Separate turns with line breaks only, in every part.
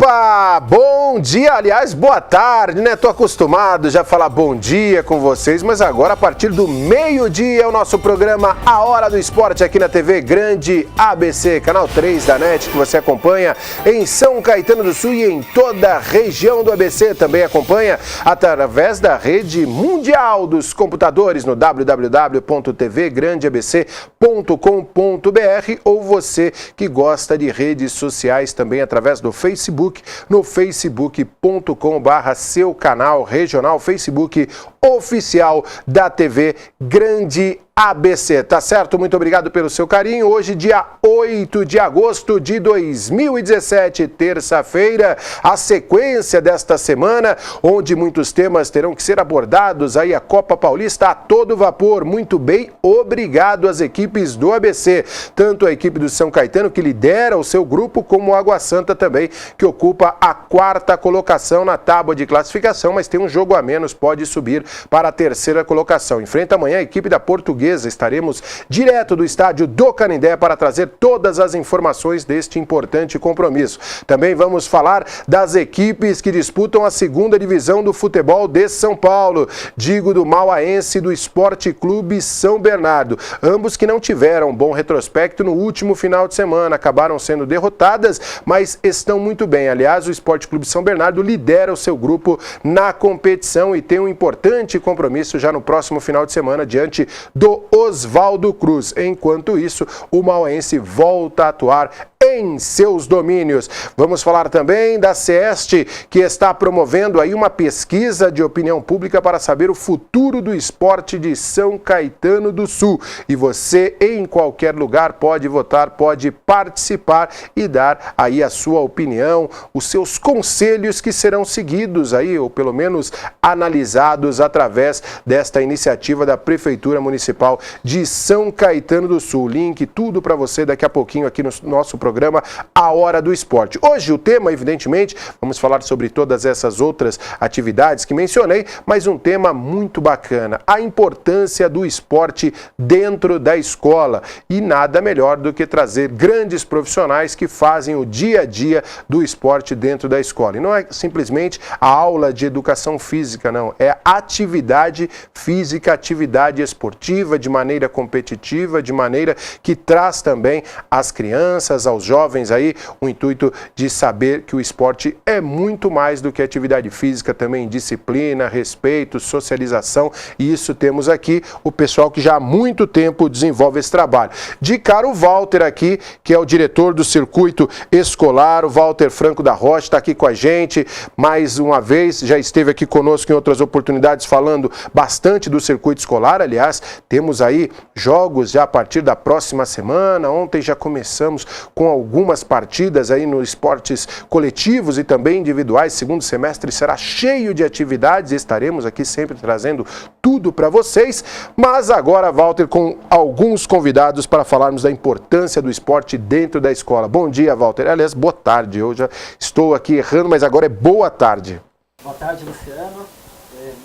Opa, bom dia, aliás, boa tarde, né? Tô acostumado já a falar bom dia com vocês, mas agora a partir do meio-dia é o nosso programa A Hora do Esporte aqui na TV Grande ABC, canal 3 da NET, que você acompanha em São Caetano do Sul e em toda a região do ABC. Também acompanha através da rede mundial dos computadores no www.tvgrandeabc.com.br ou você que gosta de redes sociais também através do Facebook, no facebook.com/seu canal regional, Facebook oficial da TV Grande ABC, tá certo? Muito obrigado pelo seu carinho. Hoje, dia 8 de agosto de 2017, terça-feira, a sequência desta semana, onde muitos temas terão que ser abordados, aí a Copa Paulista a todo vapor. Muito bem, obrigado às equipes do ABC, tanto a equipe do São Caetano, que lidera o seu grupo, como o Água Santa também, que ocupa a 4ª colocação na tábua de classificação, mas tem um jogo a menos, pode subir para a 3ª colocação. Enfrenta amanhã a equipe da Portuguesa. Estaremos direto do estádio do Canindé para trazer todas as informações deste importante compromisso. Também vamos falar das equipes que disputam a 2ª divisão do futebol de São Paulo. Digo do Mauaense e do Esporte Clube São Bernardo. Ambos que não tiveram um bom retrospecto no último final de semana. Acabaram sendo derrotadas, mas estão muito bem. Aliás, o Esporte Clube São Bernardo lidera o seu grupo na competição e tem um importante compromisso já no próximo final de semana diante do Oswaldo Cruz. Enquanto isso, o Mauaense volta a atuar em seus domínios. Vamos falar também da CEST, que está promovendo aí uma pesquisa de opinião pública para saber o futuro do esporte de São Caetano do Sul. E você, em qualquer lugar, pode votar, pode participar e dar aí a sua opinião, os seus conselhos que serão seguidos aí, ou pelo menos analisados através desta iniciativa da Prefeitura Municipal de São Caetano do Sul. Link, tudo para você daqui a pouquinho aqui no nosso programa A Hora do Esporte. Hoje o tema, evidentemente, vamos falar sobre todas essas outras atividades que mencionei, mas um tema muito bacana, a importância do esporte dentro da escola. E nada melhor do que trazer grandes profissionais que fazem o dia a dia do esporte dentro da escola. E não é simplesmente a aula de educação física, não. É atividade física, atividade esportiva, de maneira competitiva, de maneira que traz também às crianças, aos jovens aí, o intuito de saber que o esporte é muito mais do que atividade física, também disciplina, respeito, socialização, e isso temos aqui o pessoal que já há muito tempo desenvolve esse trabalho. De cara o Walter aqui, que é o diretor do circuito escolar, o Walter Franco da Rocha está aqui com a gente, mais uma vez, já esteve aqui conosco em outras oportunidades falando bastante do circuito escolar. Aliás, temos aí jogos já a partir da próxima semana. Ontem já começamos com algumas partidas aí nos esportes coletivos e também individuais. Segundo semestre será cheio de atividades e estaremos aqui sempre trazendo tudo para vocês. Mas agora, Walter, com alguns convidados para falarmos da importância do esporte dentro da escola. Bom dia, Walter. Aliás, boa tarde. Eu já estou aqui errando, mas agora é boa tarde.
Boa tarde, Luciano.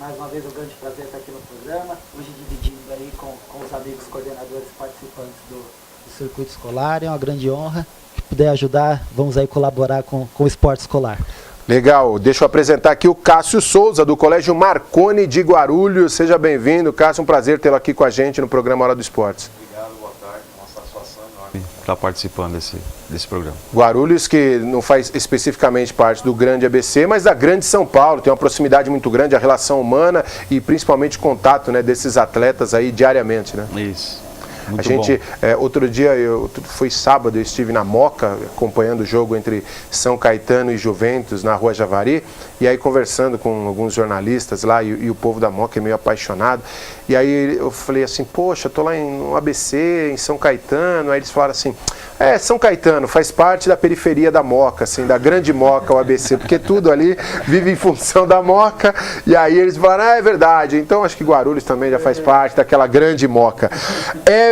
Mais uma vez um grande prazer estar aqui no programa. Hoje dividindo aí com os amigos coordenadores participantes do circuito escolar. É uma grande honra. Se puder ajudar, vamos aí colaborar com o esporte escolar.
Legal, deixa eu apresentar aqui o Cássio Souza, do Colégio Marconi de Guarulhos. Seja bem-vindo, Cássio, um prazer tê-lo aqui com a gente no programa Hora do Esporte.
Obrigado, boa tarde, uma satisfação enorme estar participando desse programa.
Guarulhos, que não faz especificamente parte do Grande ABC, mas da Grande São Paulo, tem uma proximidade muito grande, a relação humana e principalmente contato, né, desses atletas aí diariamente, né?
Isso.
Muito a gente, outro dia, foi sábado, eu estive na Moca acompanhando o jogo entre São Caetano e Juventus na Rua Javari, e aí conversando com alguns jornalistas lá, e o povo da Moca é meio apaixonado, e aí eu falei assim, poxa, tô lá no ABC, em São Caetano, aí eles falaram assim, São Caetano faz parte da periferia da Moca, assim, da grande Moca, o ABC, porque tudo ali vive em função da Moca, e aí eles falaram, é verdade, então acho que Guarulhos também já faz parte daquela grande Moca.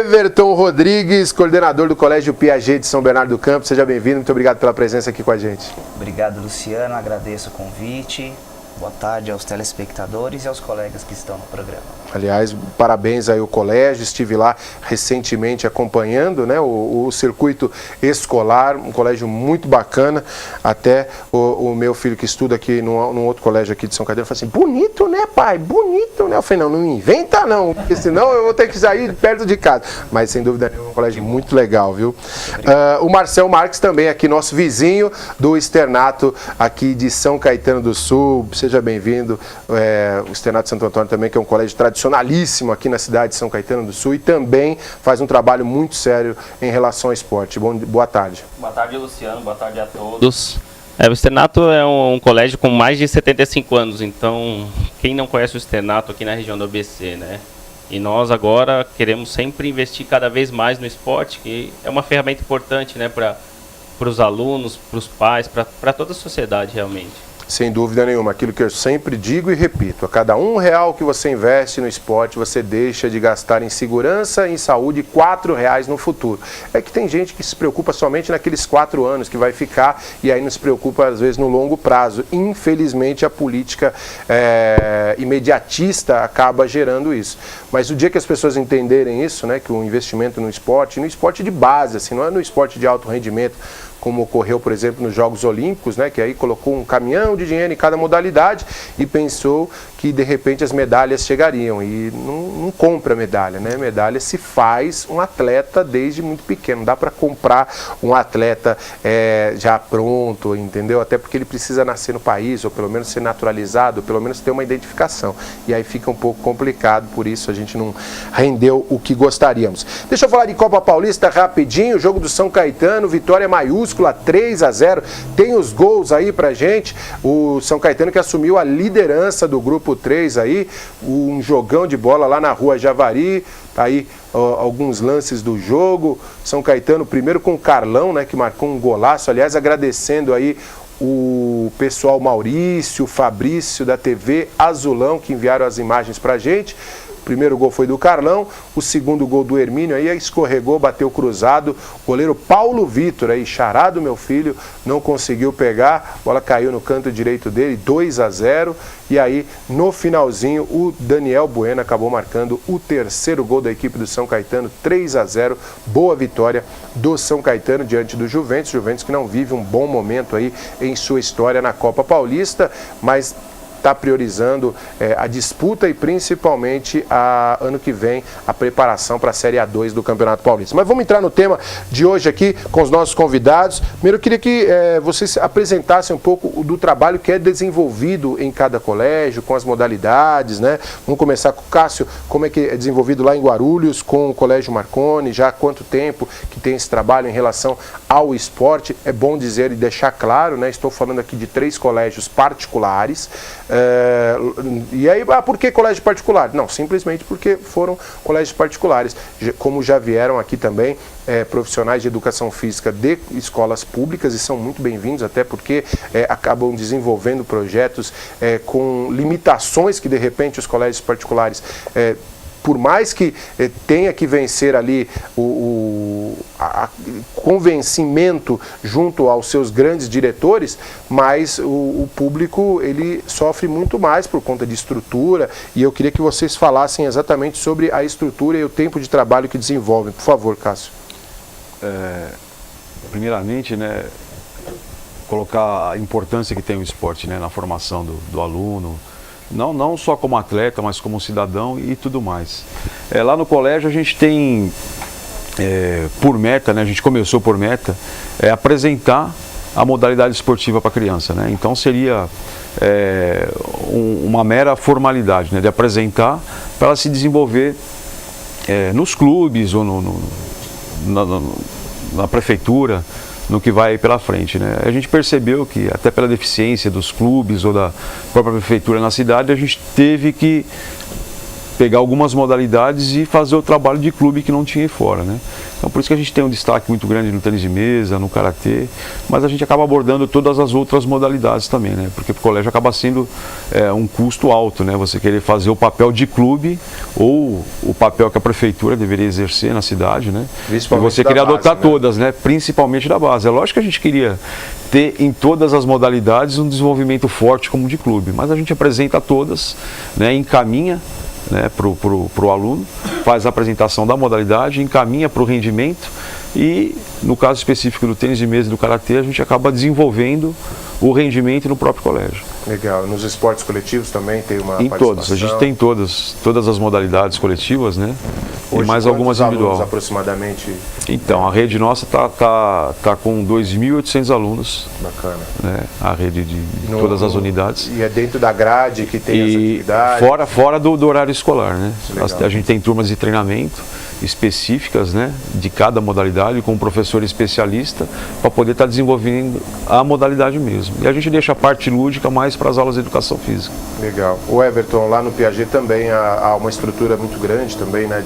Everton Rodrigues, coordenador do Colégio Piaget de São Bernardo do Campo, seja bem-vindo, muito obrigado pela presença aqui com a gente.
Obrigado, Luciano, agradeço o convite, boa tarde aos telespectadores e aos colegas que estão no programa.
Aliás, parabéns aí ao colégio, estive lá recentemente acompanhando, né, o circuito escolar, um colégio muito bacana. Até o meu filho que estuda aqui num outro colégio aqui de São Caetano falou assim, bonito, né, pai? Bonito, né? Eu falei, não inventa não, porque senão eu vou ter que sair perto de casa. Mas sem dúvida nenhuma, um colégio muito legal, viu? O Marcel Marques também aqui, nosso vizinho do externato aqui de São Caetano do Sul. Seja bem-vindo. O externato de Santo Antônio também, que é um colégio tradicionalíssimo aqui na cidade de São Caetano do Sul e também faz um trabalho muito sério em relação ao esporte. Boa tarde.
Boa tarde, Luciano. Boa tarde a todos. O externato é um colégio com mais de 75 anos, então quem não conhece o externato aqui na região do ABC, né? E nós agora queremos sempre investir cada vez mais no esporte, que é uma ferramenta importante, né, para os alunos, para os pais, para toda a sociedade realmente.
Sem dúvida nenhuma, aquilo que eu sempre digo e repito, a cada R$1 que você investe no esporte, você deixa de gastar em segurança e em saúde R$4 no futuro. É que tem gente que se preocupa somente naqueles 4 anos que vai ficar e aí não se preocupa às vezes no longo prazo. Infelizmente a política imediatista acaba gerando isso. Mas o dia que as pessoas entenderem isso, né, que o investimento no esporte de base, assim, não é no esporte de alto rendimento, como ocorreu, por exemplo, nos Jogos Olímpicos, né, que aí colocou um caminhão de dinheiro em cada modalidade e pensou que, de repente, as medalhas chegariam. E não compra medalha, né? Medalha se faz um atleta desde muito pequeno. Não dá para comprar um atleta já pronto, entendeu? Até porque ele precisa nascer no país, ou pelo menos ser naturalizado, ou pelo menos ter uma identificação. E aí fica um pouco complicado, por isso a gente não rendeu o que gostaríamos. Deixa eu falar de Copa Paulista rapidinho. O jogo do São Caetano, vitória maiúscula, 3-0, tem os gols aí pra gente, o São Caetano que assumiu a liderança do grupo 3 aí, um jogão de bola lá na Rua Javari, aí alguns lances do jogo, São Caetano primeiro com o Carlão, né, que marcou um golaço, aliás, agradecendo aí o pessoal Maurício, Fabrício da TV Azulão, que enviaram as imagens pra gente. O primeiro gol foi do Carlão, o segundo gol do Hermínio, aí escorregou, bateu cruzado, o goleiro Paulo Vitor, aí charado meu filho, não conseguiu pegar, a bola caiu no canto direito dele, 2-0, e aí no finalzinho o Daniel Bueno acabou marcando o terceiro gol da equipe do São Caetano, 3-0, boa vitória do São Caetano diante do Juventus, Juventus que não vive um bom momento aí em sua história na Copa Paulista, mas está priorizando a disputa e principalmente ano que vem a preparação para a Série A2 do Campeonato Paulista. Mas vamos entrar no tema de hoje aqui com os nossos convidados. Primeiro eu queria que vocês apresentassem um pouco do trabalho que é desenvolvido em cada colégio, com as modalidades, né? Vamos começar com o Cássio, como é que é desenvolvido lá em Guarulhos com o Colégio Marconi, já há quanto tempo que tem esse trabalho em relação ao esporte. É bom dizer e deixar claro, né? Estou falando aqui de 3 colégios particulares. E aí, por que colégio particular? Não, simplesmente porque foram colégios particulares, como já vieram aqui também profissionais de educação física de escolas públicas e são muito bem-vindos, até porque acabam desenvolvendo projetos com limitações que de repente os colégios particulares por mais que tenha que vencer ali o convencimento junto aos seus grandes diretores, mas o público ele sofre muito mais por conta de estrutura, e eu queria que vocês falassem exatamente sobre a estrutura e o tempo de trabalho que desenvolvem. Por favor, Cássio.
Primeiramente, né, colocar a importância que tem o esporte, né, na formação do aluno, não só como atleta, mas como cidadão e tudo mais. Lá no colégio a gente tem, por meta, né, a gente começou por meta, apresentar a modalidade esportiva para a criança, né? Então seria uma mera formalidade, né, de apresentar para ela se desenvolver nos clubes ou na prefeitura, no que vai pela frente, né? A gente percebeu que até pela deficiência dos clubes ou da própria prefeitura na cidade, a gente teve que pegar algumas modalidades e fazer o trabalho de clube que não tinha aí fora, né? Então por isso que a gente tem um destaque muito grande no tênis de mesa, no karatê, mas a gente acaba abordando todas as outras modalidades também, né? Porque o colégio acaba sendo um custo alto, né? Você querer fazer o papel de clube ou o papel que a prefeitura deveria exercer na cidade, né? E você queria adotar todas, né? Principalmente da base. É lógico que a gente queria ter em todas as modalidades um desenvolvimento forte como de clube, mas a gente apresenta todas, né? Encaminha né, para o aluno, faz a apresentação da modalidade, encaminha para o rendimento e, no caso específico do tênis de mesa e do karatê, a gente acaba desenvolvendo o rendimento no próprio colégio.
Legal. Nos esportes coletivos também tem uma
Em
participação?
todos. A gente tem todas as modalidades coletivas, né?
Hoje,
e mais algumas individual.
Aproximadamente?
Então, a rede nossa tá com 2.800 alunos.
Bacana.
Né? A rede de todas as unidades.
E é dentro da grade que tem essa atividade?
Fora do horário escolar, né?
Legal.
A gente tem turmas de treinamento específicas, né, de cada modalidade, com um professor especialista, para poder estar desenvolvendo a modalidade mesmo. E a gente deixa a parte lúdica mais para as aulas de educação física.
Legal. O Everton, lá no Piaget também há uma estrutura muito grande também, né,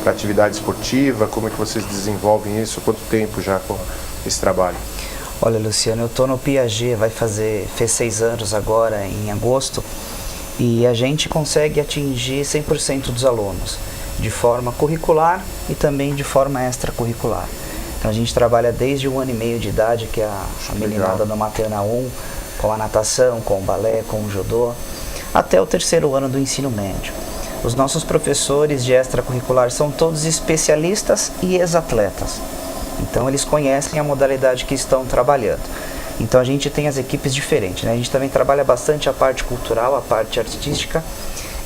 para atividade esportiva. Como é que vocês desenvolvem isso? Quanto tempo já com esse trabalho?
Olha, Luciano, eu estou no Piaget, fez 6 anos agora em agosto, e a gente consegue atingir 100% dos alunos, de forma curricular e também de forma extracurricular. Então a gente trabalha desde 1 ano e meio de idade, que é a meninada do Materna 1, com a natação, com o balé, com o judô, até o 3º ano do ensino médio. Os nossos professores de extracurricular são todos especialistas e ex-atletas. Então eles conhecem a modalidade que estão trabalhando. Então a gente tem as equipes diferentes, né? A gente também trabalha bastante a parte cultural, a parte artística,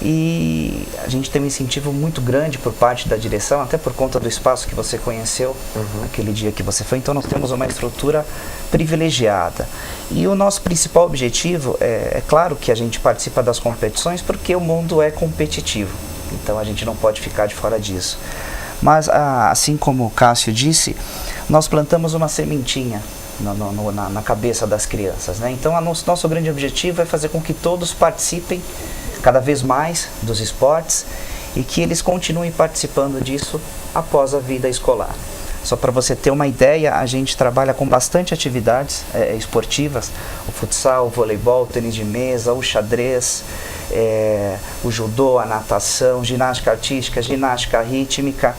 e a gente tem um incentivo muito grande por parte da direção, até por conta do espaço que você conheceu naquele dia que você foi. Então nós temos uma estrutura privilegiada. E o nosso principal objetivo é claro que a gente participa das competições porque o mundo é competitivo. Então a gente não pode ficar de fora disso. Mas assim como o Cássio disse, nós plantamos uma sementinha na cabeça das crianças, né? Então nosso grande objetivo é fazer com que todos participem cada vez mais dos esportes e que eles continuem participando disso após a vida escolar. Só para você ter uma ideia, a gente trabalha com bastante atividades esportivas, o futsal, o voleibol, o tênis de mesa, o xadrez, o judô, a natação, ginástica artística, ginástica rítmica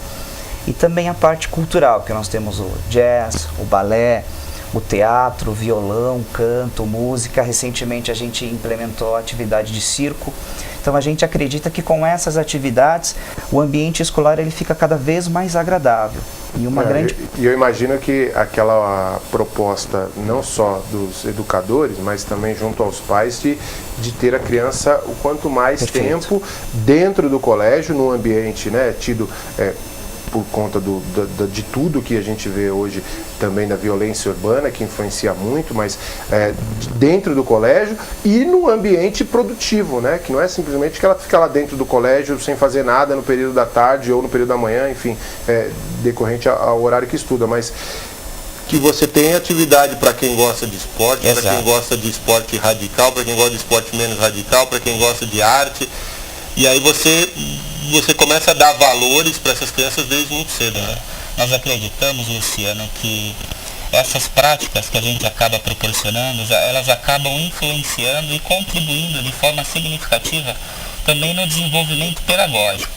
e também a parte cultural, que nós temos o jazz, o balé, o teatro, o violão, canto, música. Recentemente a gente implementou a atividade de circo. Então a gente acredita que com essas atividades o ambiente escolar ele fica cada vez mais agradável. E
eu imagino que aquela proposta não só dos educadores, mas também junto aos pais de ter a criança o quanto mais
Perfeito.
tempo dentro do colégio, num ambiente, né, tido por conta de tudo que a gente vê hoje também da violência urbana, que influencia muito, mas dentro do colégio e no ambiente produtivo, né? Que não é simplesmente que ela fica lá dentro do colégio sem fazer nada no período da tarde ou no período da manhã, enfim, decorrente ao horário que estuda, mas que você tem atividade para quem gosta de esporte, para quem gosta de esporte radical, para quem gosta de esporte menos radical, para quem gosta de arte, e aí você começa a dar valores para essas crianças desde muito cedo, né?
Nós acreditamos, Luciano, que essas práticas que a gente acaba proporcionando, elas acabam influenciando e contribuindo de forma significativa também no desenvolvimento pedagógico.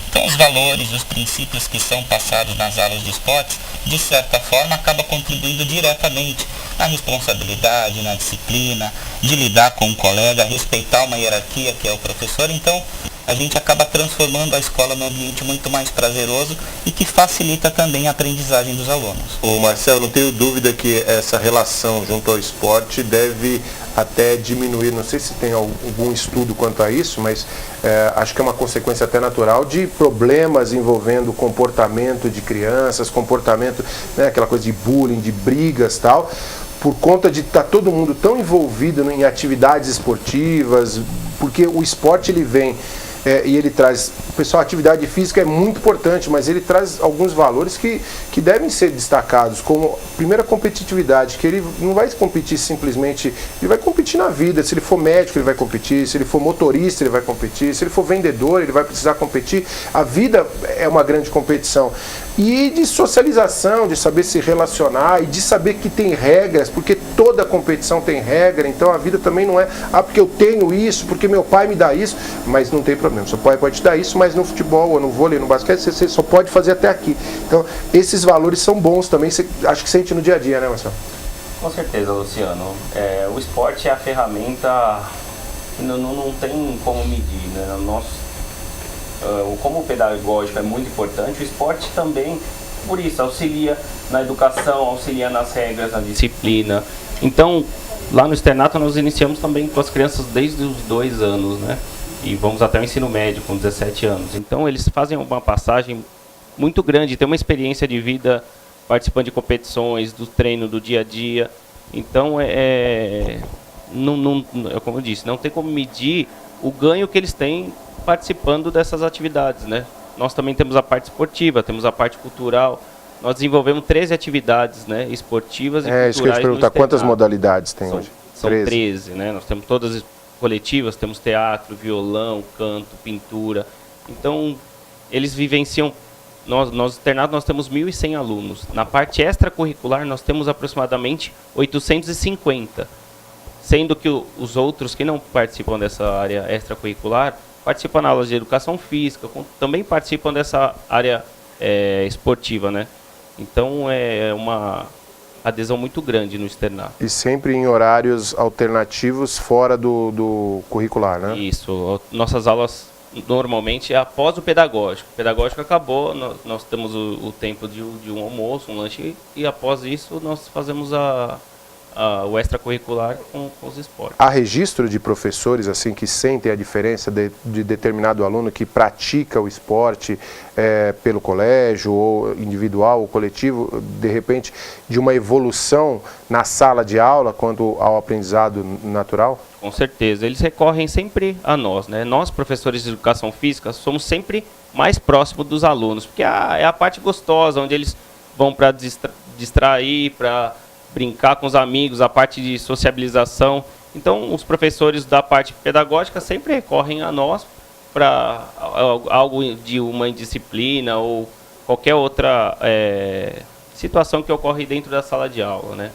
Então os valores, os princípios que são passados nas aulas de esportes, de certa forma acabam contribuindo diretamente na responsabilidade, na disciplina, de lidar com o colega, respeitar uma hierarquia que é o professor. Então a gente acaba transformando a escola num ambiente muito mais prazeroso e que facilita também a aprendizagem dos alunos.
Ô Marcelo, não tenho dúvida que essa relação junto ao esporte deve até diminuir, não sei se tem algum estudo quanto a isso, mas acho que é uma consequência até natural de problemas envolvendo o comportamento de crianças, comportamento, né, aquela coisa de bullying, de brigas e tal, por conta de estar todo mundo tão envolvido em atividades esportivas, porque o esporte ele vem e ele traz, pessoal, a atividade física é muito importante, mas ele traz alguns valores que devem ser destacados, como, primeiro, a competitividade, que ele não vai competir simplesmente, ele vai competir na vida. Se ele for médico, ele vai competir, se ele for motorista, ele vai competir, se ele for vendedor, ele vai precisar competir. A vida é uma grande competição. E de socialização, de saber se relacionar e de saber que tem regras, porque toda competição tem regra. Então a vida também não é, porque eu tenho isso, porque meu pai me dá isso, mas não tem problema. Seu pai pode te dar isso, mas no futebol, ou no vôlei, no basquete, você só pode fazer até aqui. Então esses valores são bons também, você acho que sente no dia a dia, né, Marcelo?
Com certeza, Luciano. O esporte é a ferramenta que não tem como medir, né? como o pedagógico é muito importante, o esporte também, por isso, auxilia na educação, auxilia nas regras, na disciplina. Então, lá no externato nós iniciamos também com as crianças desde os 2 anos, né? E vamos até o ensino médio com 17 anos. Então, eles fazem uma passagem muito grande, tem uma experiência de vida participando de competições, do treino, do dia a dia. Então, como eu disse, não tem como medir o ganho que eles têm participando dessas atividades, né? Nós também temos a parte esportiva, temos a parte cultural. Nós desenvolvemos 13 atividades, né, esportivas e culturais.
Isso que eu ia te perguntar, quantas modalidades tem hoje?
São 13, né? Nós temos todas coletivas, temos teatro, violão, canto, pintura. Então, eles vivenciam... Nós externados, nós temos 1.100 alunos. Na parte extracurricular, nós temos aproximadamente 850. Sendo que os outros que não participam dessa área extracurricular participam na aulas de educação física, também participam dessa área esportiva, né? Então, é uma adesão muito grande no externato.
E sempre em horários alternativos fora do curricular, né?
Isso. Nossas aulas, normalmente, é após o pedagógico. O pedagógico acabou, nós temos o tempo de um almoço, um lanche, e após isso nós fazemos o extracurricular com os esportes.
Há registro de professores assim que sentem a diferença de determinado aluno que pratica o esporte pelo colégio, ou individual, ou coletivo, de repente, de uma evolução na sala de aula quanto ao aprendizado natural?
Com certeza. Eles recorrem sempre a nós, né? Nós, professores de educação física, somos sempre mais próximos dos alunos, porque é a parte gostosa, onde eles vão para distrair, para brincar com os amigos, a parte de sociabilização. Então, os professores da parte pedagógica sempre recorrem a nós para algo de uma indisciplina ou qualquer outra situação que ocorre dentro da sala de aula, né?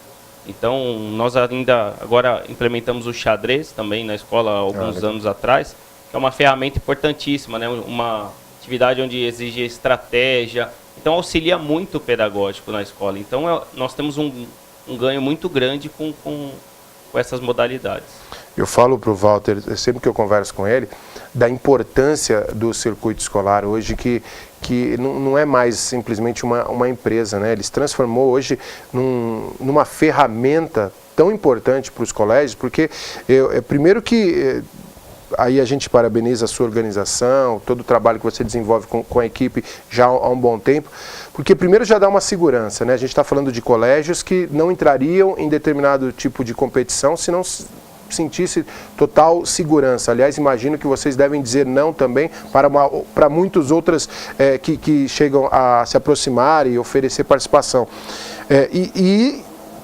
Então, nós ainda agora implementamos o xadrez também na escola há alguns anos atrás, que é uma ferramenta importantíssima, né? Uma atividade onde exige estratégia. Então, auxilia muito o pedagógico na escola. Então, nós temos um ganho muito grande com essas modalidades.
Eu falo para o Walter, sempre que eu converso com ele, da importância do circuito escolar hoje, que não é mais simplesmente uma empresa, né? Ele se transformou hoje numa ferramenta tão importante para os colégios, porque primeiro que... Aí a gente parabeniza a sua organização, todo o trabalho que você desenvolve com a equipe já há um bom tempo, porque primeiro já dá uma segurança, né? A gente está falando de colégios que não entrariam em determinado tipo de competição se não sentisse total segurança. Aliás, imagino que vocês devem dizer não também para muitas outras que chegam a se aproximar e oferecer participação.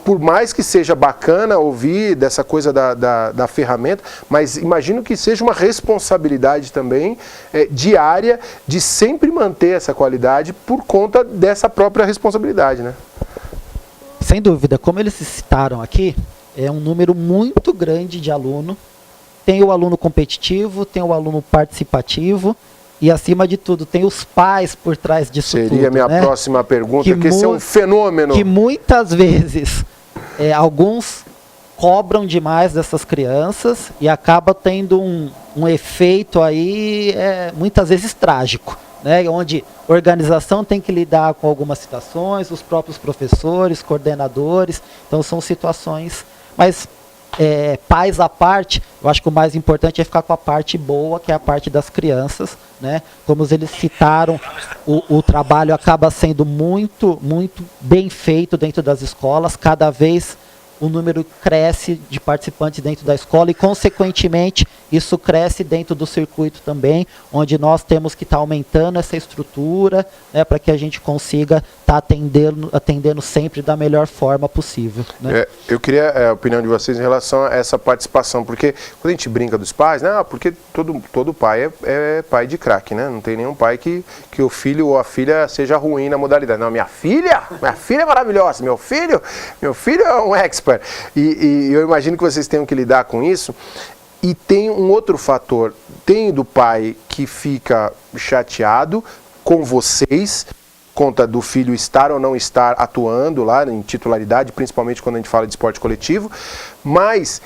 Por mais que seja bacana ouvir dessa coisa da ferramenta, mas imagino que seja uma responsabilidade também diária de sempre manter essa qualidade por conta dessa própria responsabilidade, né?
Sem dúvida, como eles citaram aqui, é um número muito grande de aluno. Tem o aluno competitivo, tem o aluno participativo, e, acima de tudo, tem os pais por trás disso tudo. Seria a minha
próxima pergunta, que esse é um fenômeno.
Que muitas vezes alguns cobram demais dessas crianças e acaba tendo um efeito aí, muitas vezes trágico, né? Onde a organização tem que lidar com algumas situações, os próprios professores, coordenadores. Então, são situações... Mas, pais à parte, eu acho que o mais importante é ficar com a parte boa, que é a parte das crianças, né? Como eles citaram, o trabalho acaba sendo muito, muito bem feito dentro das escolas. Cada vez o número cresce de participantes dentro da escola e, consequentemente, isso cresce dentro do circuito também, onde nós temos que estar aumentando essa estrutura, né, para que a gente consiga estar atendendo sempre da melhor forma possível, né?
Eu queria a opinião de vocês em relação a essa participação, porque quando a gente brinca dos pais, né, porque todo pai é pai de craque, né? Não tem nenhum pai que o filho ou a filha seja ruim na modalidade. Não, minha filha é maravilhosa, meu filho é um expert. E eu imagino que vocês tenham que lidar com isso. E tem um outro fator, tem do pai que fica chateado com vocês, conta do filho estar ou não estar atuando lá em titularidade, principalmente quando a gente fala de esporte coletivo, mas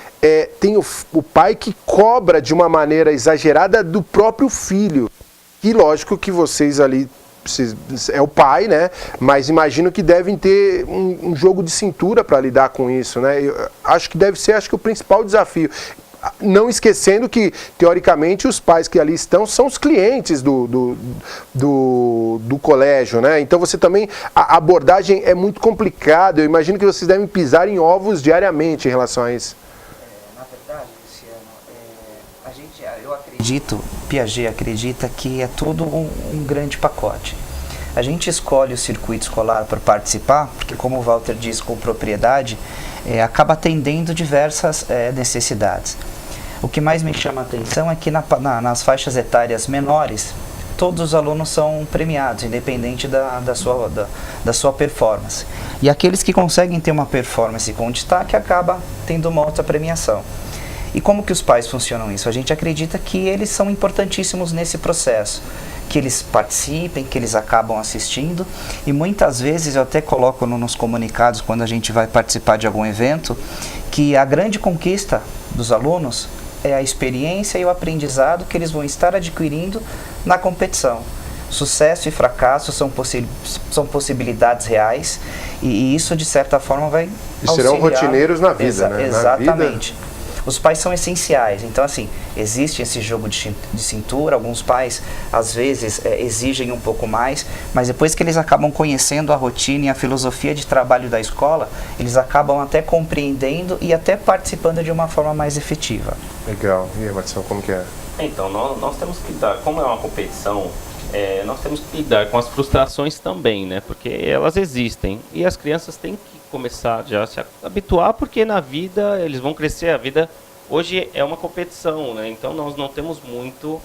tem o pai que cobra de uma maneira exagerada do próprio filho. E lógico que vocês ali, é o pai, né? Mas imagino que devem ter um jogo de cintura para lidar com isso, né? Eu acho que deve ser, o principal desafio. Não esquecendo que, teoricamente, os pais que ali estão são os clientes do colégio, né? Então você também, a abordagem é muito complicada. Eu imagino que vocês devem pisar em ovos diariamente em relação a isso.
Na verdade, Luciano, eu acredito, Piaget acredita que é tudo um grande pacote. A gente escolhe o circuito escolar para participar, porque, como o Walter diz com propriedade, acaba atendendo diversas necessidades. O que mais me chama a atenção é que nas faixas etárias menores, todos os alunos são premiados, independente da sua performance. E aqueles que conseguem ter uma performance com destaque, acaba tendo uma outra premiação. E como que os pais funcionam isso? A gente acredita que eles são importantíssimos nesse processo, que eles participem, que eles acabam assistindo, e muitas vezes eu até coloco nos comunicados, quando a gente vai participar de algum evento, que a grande conquista dos alunos é a experiência e o aprendizado que eles vão estar adquirindo na competição. Sucesso e fracasso são possibilidades reais, e isso de certa forma vai auxiliar.
Serão rotineiros na vida, né?
Exatamente. Os pais são essenciais, então assim, existe esse jogo de cintura, alguns pais às vezes exigem um pouco mais, mas depois que eles acabam conhecendo a rotina e a filosofia de trabalho da escola, eles acabam até compreendendo e até participando de uma forma mais efetiva.
Legal. E aí, Marcelo, como que é?
Então, nós temos que lidar, como é uma competição, nós temos que lidar com as frustrações também, né? Porque elas existem e as crianças têm que começar já a se habituar, porque na vida eles vão crescer, a vida hoje é uma competição, né? Então nós não temos muito,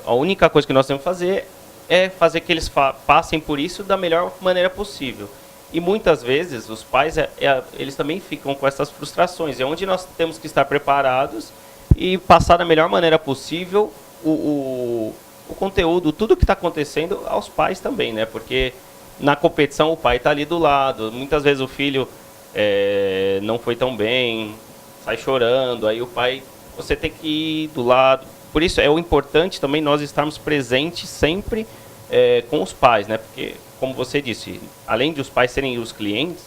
a única coisa que nós temos que fazer é fazer que eles passem por isso da melhor maneira possível. E muitas vezes os pais, eles também ficam com essas frustrações, é onde nós temos que estar preparados e passar da melhor maneira possível o conteúdo, tudo que está acontecendo aos pais também, né? Porque na competição o pai está ali do lado, muitas vezes o filho não foi tão bem, sai chorando, aí o pai, você tem que ir do lado. Por isso é o importante também nós estarmos presentes sempre com os pais, né? Porque, como você disse, além de os pais serem os clientes,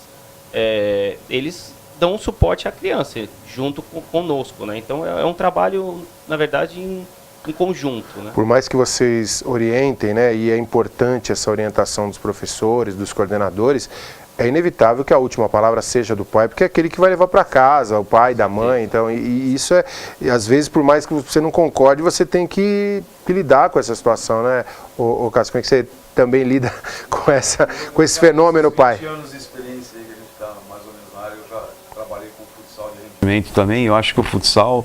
eles dão um suporte à criança, junto conosco, né? Então é um trabalho, na verdade, em conjunto, né?
Por mais que vocês orientem, né, e é importante essa orientação dos professores, dos coordenadores, é inevitável que a última palavra seja do pai, porque é aquele que vai levar para casa, o pai da mãe. Então, e isso e às vezes, por mais que você não concorde, você tem que lidar com essa situação, né? Ô Cássio, como é que você também lida com esse fenômeno, pai?
20 anos de experiência aí que a gente está mais ou menos na área, eu já trabalhei com futsal de
também. Eu acho que o futsal,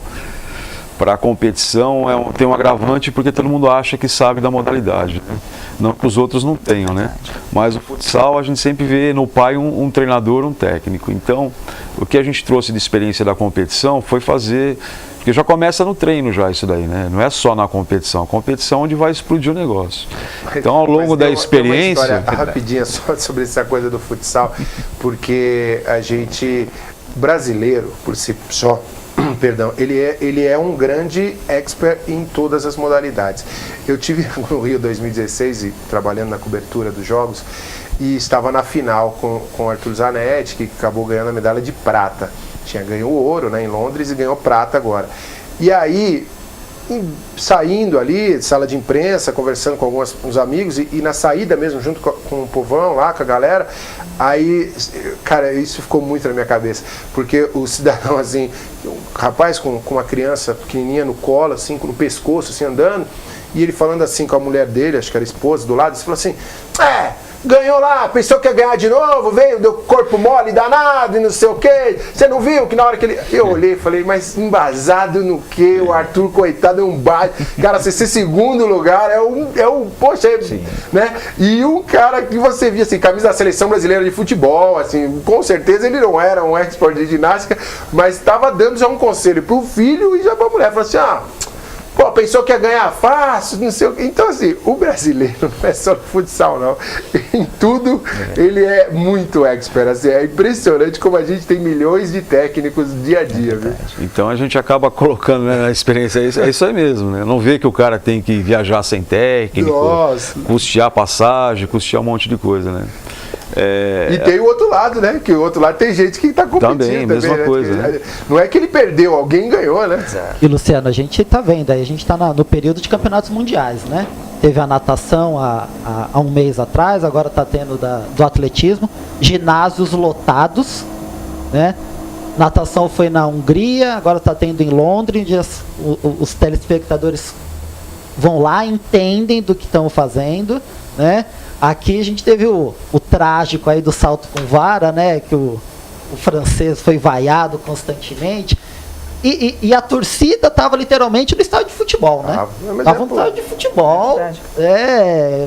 para a competição, tem um agravante porque todo mundo acha que sabe da modalidade, né? Não que os outros não tenham, né? Mas o futsal a gente sempre vê no pai um treinador, um técnico. Então, o que a gente trouxe de experiência da competição foi fazer, porque já começa no treino já isso daí, né? Não é só na competição, a competição é onde vai explodir o negócio. Então, ao longo da experiência...
Tem uma história rapidinha só sobre essa coisa do futsal, porque a gente, brasileiro, por si só, perdão, ele é um grande expert em todas as modalidades. Eu tive no Rio 2016, trabalhando na cobertura dos jogos, e estava na final com o Arthur Zanetti, que acabou ganhando a medalha de prata. Ganhou ouro, né, em Londres e ganhou prata agora. E aí, saindo ali, sala de imprensa, conversando com uns amigos, e na saída mesmo, junto com o povão lá, com a galera, aí, cara, isso ficou muito na minha cabeça, porque o cidadão, assim, um rapaz com uma criança pequenininha no colo, assim, no pescoço, assim, andando, e ele falando assim com a mulher dele, acho que era a esposa, do lado, ele falou assim, ganhou lá, pensou que ia ganhar de novo, veio, deu corpo mole, danado, e não sei o quê. Você não viu que na hora que ele... Eu olhei e falei, mas embasado no quê? O Arthur, coitado, é um base. Cara, você ser segundo lugar poxa, né? E um cara que você via, assim, camisa da seleção brasileira de futebol, assim, com certeza ele não era um expert de ginástica, mas estava dando já um conselho pro filho e já pra mulher. Falou assim, pô, pensou que ia ganhar fácil, não sei o que. Então, assim, o brasileiro não é só no futsal, não. Em tudo, ele é muito expert. Assim, é impressionante como a gente tem milhões de técnicos dia a dia, viu?
Então a gente acaba colocando, né, na experiência, é isso aí mesmo, né? Não vê que o cara tem que viajar sem técnico,
Nossa.
custear passagem, custear um monte de coisa, né?
E tem o outro lado, né? Que o outro lado tem gente que está competindo também,
mesma
né?
coisa, né?
Não é que ele perdeu, alguém ganhou, né?
E Luciano, a gente está vendo aí, a gente está no período de campeonatos mundiais, né? Teve a natação há um mês atrás, agora está tendo do atletismo, ginásios lotados, né? Natação foi na Hungria, agora está tendo em Londres, os telespectadores vão lá, entendem do que estão fazendo, né? Aqui a gente teve o trágico aí do salto com vara, né? Que o francês foi vaiado constantemente. E a torcida estava literalmente no estádio de futebol, né? Estava no estádio de futebol,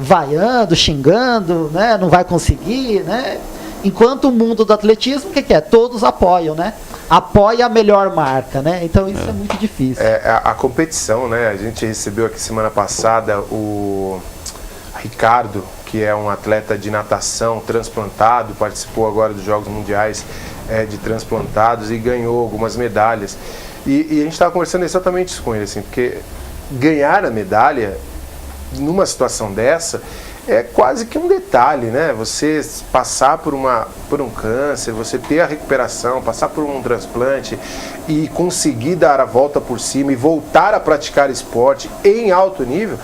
vaiando, xingando, né? Não vai conseguir, né? Enquanto o mundo do atletismo, o que é? Todos apoiam, né? Apoia a melhor marca, né? Então isso é muito difícil.
A competição, né? A gente recebeu aqui semana passada o Ricardo, que é um atleta de natação transplantado, participou agora dos Jogos Mundiais de transplantados e ganhou algumas medalhas. E a gente estava conversando exatamente isso com ele, assim, porque ganhar a medalha numa situação dessa é quase que um detalhe, né? Você passar por um câncer, você ter a recuperação, passar por um transplante e conseguir dar a volta por cima e voltar a praticar esporte em alto nível,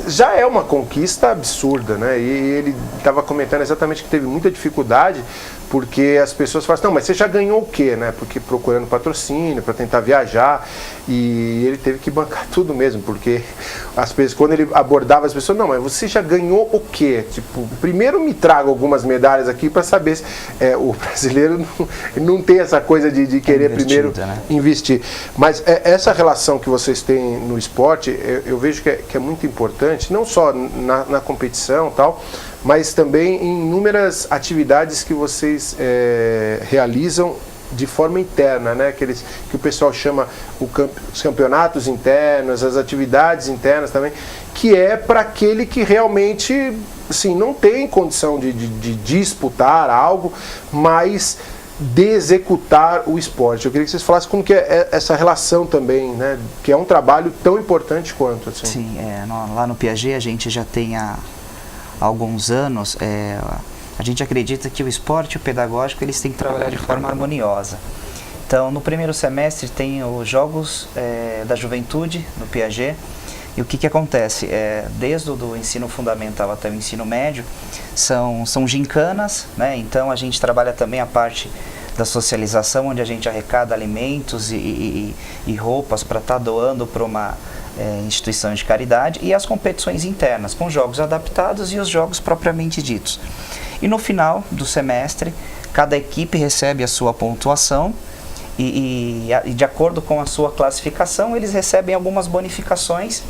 já é uma conquista absurda, né? E ele estava comentando exatamente que teve muita dificuldade porque as pessoas falam assim, não, mas você já ganhou o quê, né? Porque procurando patrocínio para tentar viajar, e ele teve que bancar tudo mesmo, porque as pessoas, quando ele abordava as pessoas, não, mas você já ganhou o quê? Tipo, primeiro me traga algumas medalhas aqui para saber se o brasileiro não tem essa coisa de querer primeiro, né, investir. Mas essa relação que vocês têm no esporte, eu vejo que é muito importante, não só na competição e tal, mas também em inúmeras atividades que vocês realizam de forma interna, né? Que o pessoal chama os campeonatos internos, as atividades internas também, que é para aquele que realmente, assim, não tem condição de disputar algo, mas de executar o esporte. Eu queria que vocês falassem como que é essa relação também, né? Que é um trabalho tão importante quanto. Assim.
Sim, lá no Piaget a gente já tem há alguns anos, a gente acredita que o esporte e o pedagógico eles têm que trabalhar de forma harmoniosa. Então, no primeiro semestre tem os Jogos da Juventude no Piaget. E o que acontece? Desde o ensino fundamental até o ensino médio, são gincanas, né? Então a gente trabalha também a parte da socialização, onde a gente arrecada alimentos e roupas para estar doando para uma instituição de caridade, e as competições internas, com jogos adaptados e os jogos propriamente ditos. E no final do semestre, cada equipe recebe a sua pontuação e de acordo com a sua classificação, eles recebem algumas bonificações.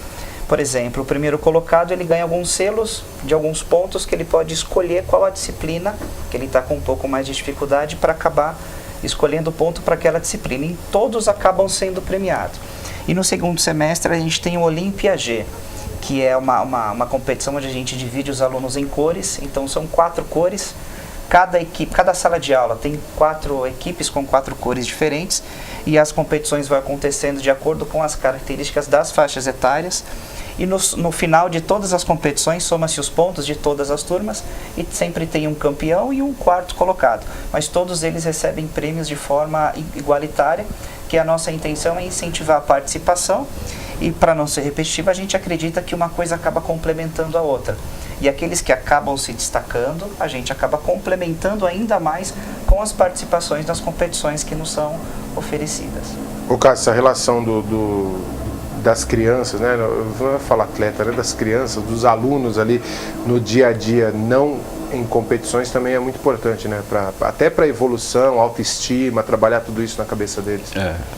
Por exemplo, o primeiro colocado ele ganha alguns selos de alguns pontos que ele pode escolher qual a disciplina que ele está com um pouco mais de dificuldade para acabar escolhendo o ponto para aquela disciplina. E todos acabam sendo premiados. E no segundo semestre a gente tem o Olympia G, que é uma competição onde a gente divide os alunos em cores. Então são 4 cores. Cada sala de aula tem 4 equipes com 4 cores diferentes, e as competições vão acontecendo de acordo com as características das faixas etárias. E no final de todas as competições soma-se os pontos de todas as turmas e sempre tem um campeão e um quarto colocado. Mas todos eles recebem prêmios de forma igualitária, que a nossa intenção é incentivar a participação, e para não ser repetitiva, a gente acredita que uma coisa acaba complementando a outra. E aqueles que acabam se destacando, a gente acaba complementando ainda mais com as participações nas competições que nos são oferecidas.
Ô Cássio, essa relação das crianças, né? Eu vou falar atleta, né? Das crianças, dos alunos ali no dia a dia, não em competições, também é muito importante, né? Até para evolução, autoestima, trabalhar tudo isso na cabeça deles.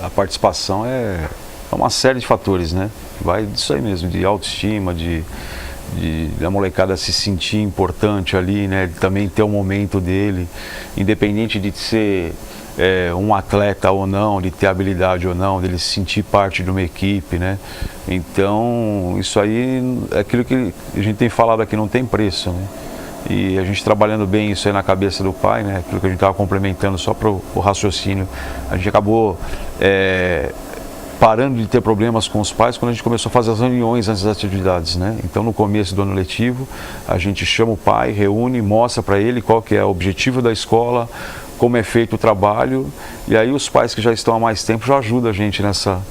A participação é uma série de fatores, né? Vai disso aí mesmo, de autoestima, da molecada se sentir importante ali, né? De também ter o momento dele, independente de ser um atleta ou não, de ter habilidade ou não, dele se sentir parte de uma equipe, né? Então, isso aí é aquilo que a gente tem falado aqui, não tem preço, né? E a gente trabalhando bem isso aí na cabeça do pai, né? Aquilo que a gente estava complementando só para o raciocínio, a gente acabou parando de ter problemas com os pais quando a gente começou a fazer as reuniões antes das atividades, né? Então, no começo do ano letivo, a gente chama o pai, reúne, mostra para ele qual que é o objetivo da escola, como é feito o trabalho, e aí os pais que já estão há mais tempo já ajudam a gente nessa...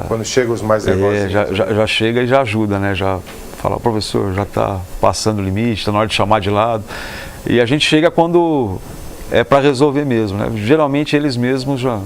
Quando chegam os mais nervosos.
Já chega e já ajuda, né? Já fala, professor, já está passando o limite, está na hora de chamar de lado. E a gente chega quando é para resolver mesmo, né? Geralmente eles mesmos já...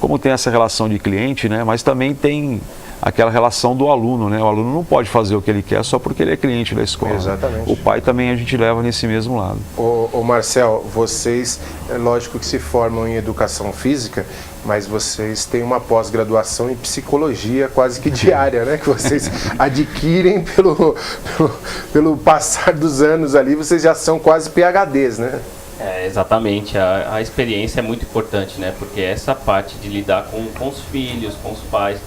Como tem essa relação de cliente, né? Mas também tem aquela relação do aluno, né? O aluno não pode fazer o que ele quer só porque ele é cliente da escola.
Exatamente.
O pai também a gente leva nesse mesmo lado.
Ô Marcel, vocês, é lógico que se formam em educação física, mas vocês têm uma pós-graduação em psicologia quase que diária, né? Que vocês adquirem pelo passar dos anos ali, vocês já são quase PhDs, né?
Exatamente, a experiência é muito importante, né? Porque essa parte de lidar com os filhos, com os pais,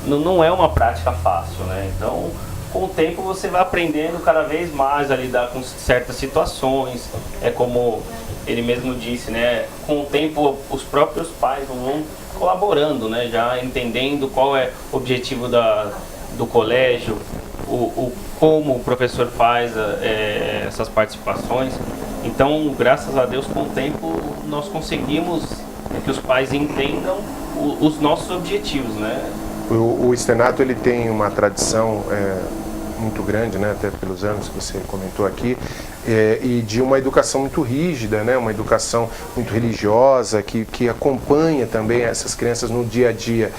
não é uma prática fácil, né? Então, com o tempo você vai aprendendo cada vez mais a lidar com certas situações. É como ele mesmo disse, né? Com o tempo os próprios pais vão colaborando, né? Já entendendo qual é o objetivo do colégio, como o professor faz essas participações. Então, graças a Deus, com o tempo nós conseguimos que os pais entendam os nossos objetivos, né?
O externato ele tem uma tradição muito grande, né, até pelos anos que você comentou aqui, e de uma educação muito rígida, né, uma educação muito religiosa, que acompanha também essas crianças no dia a dia.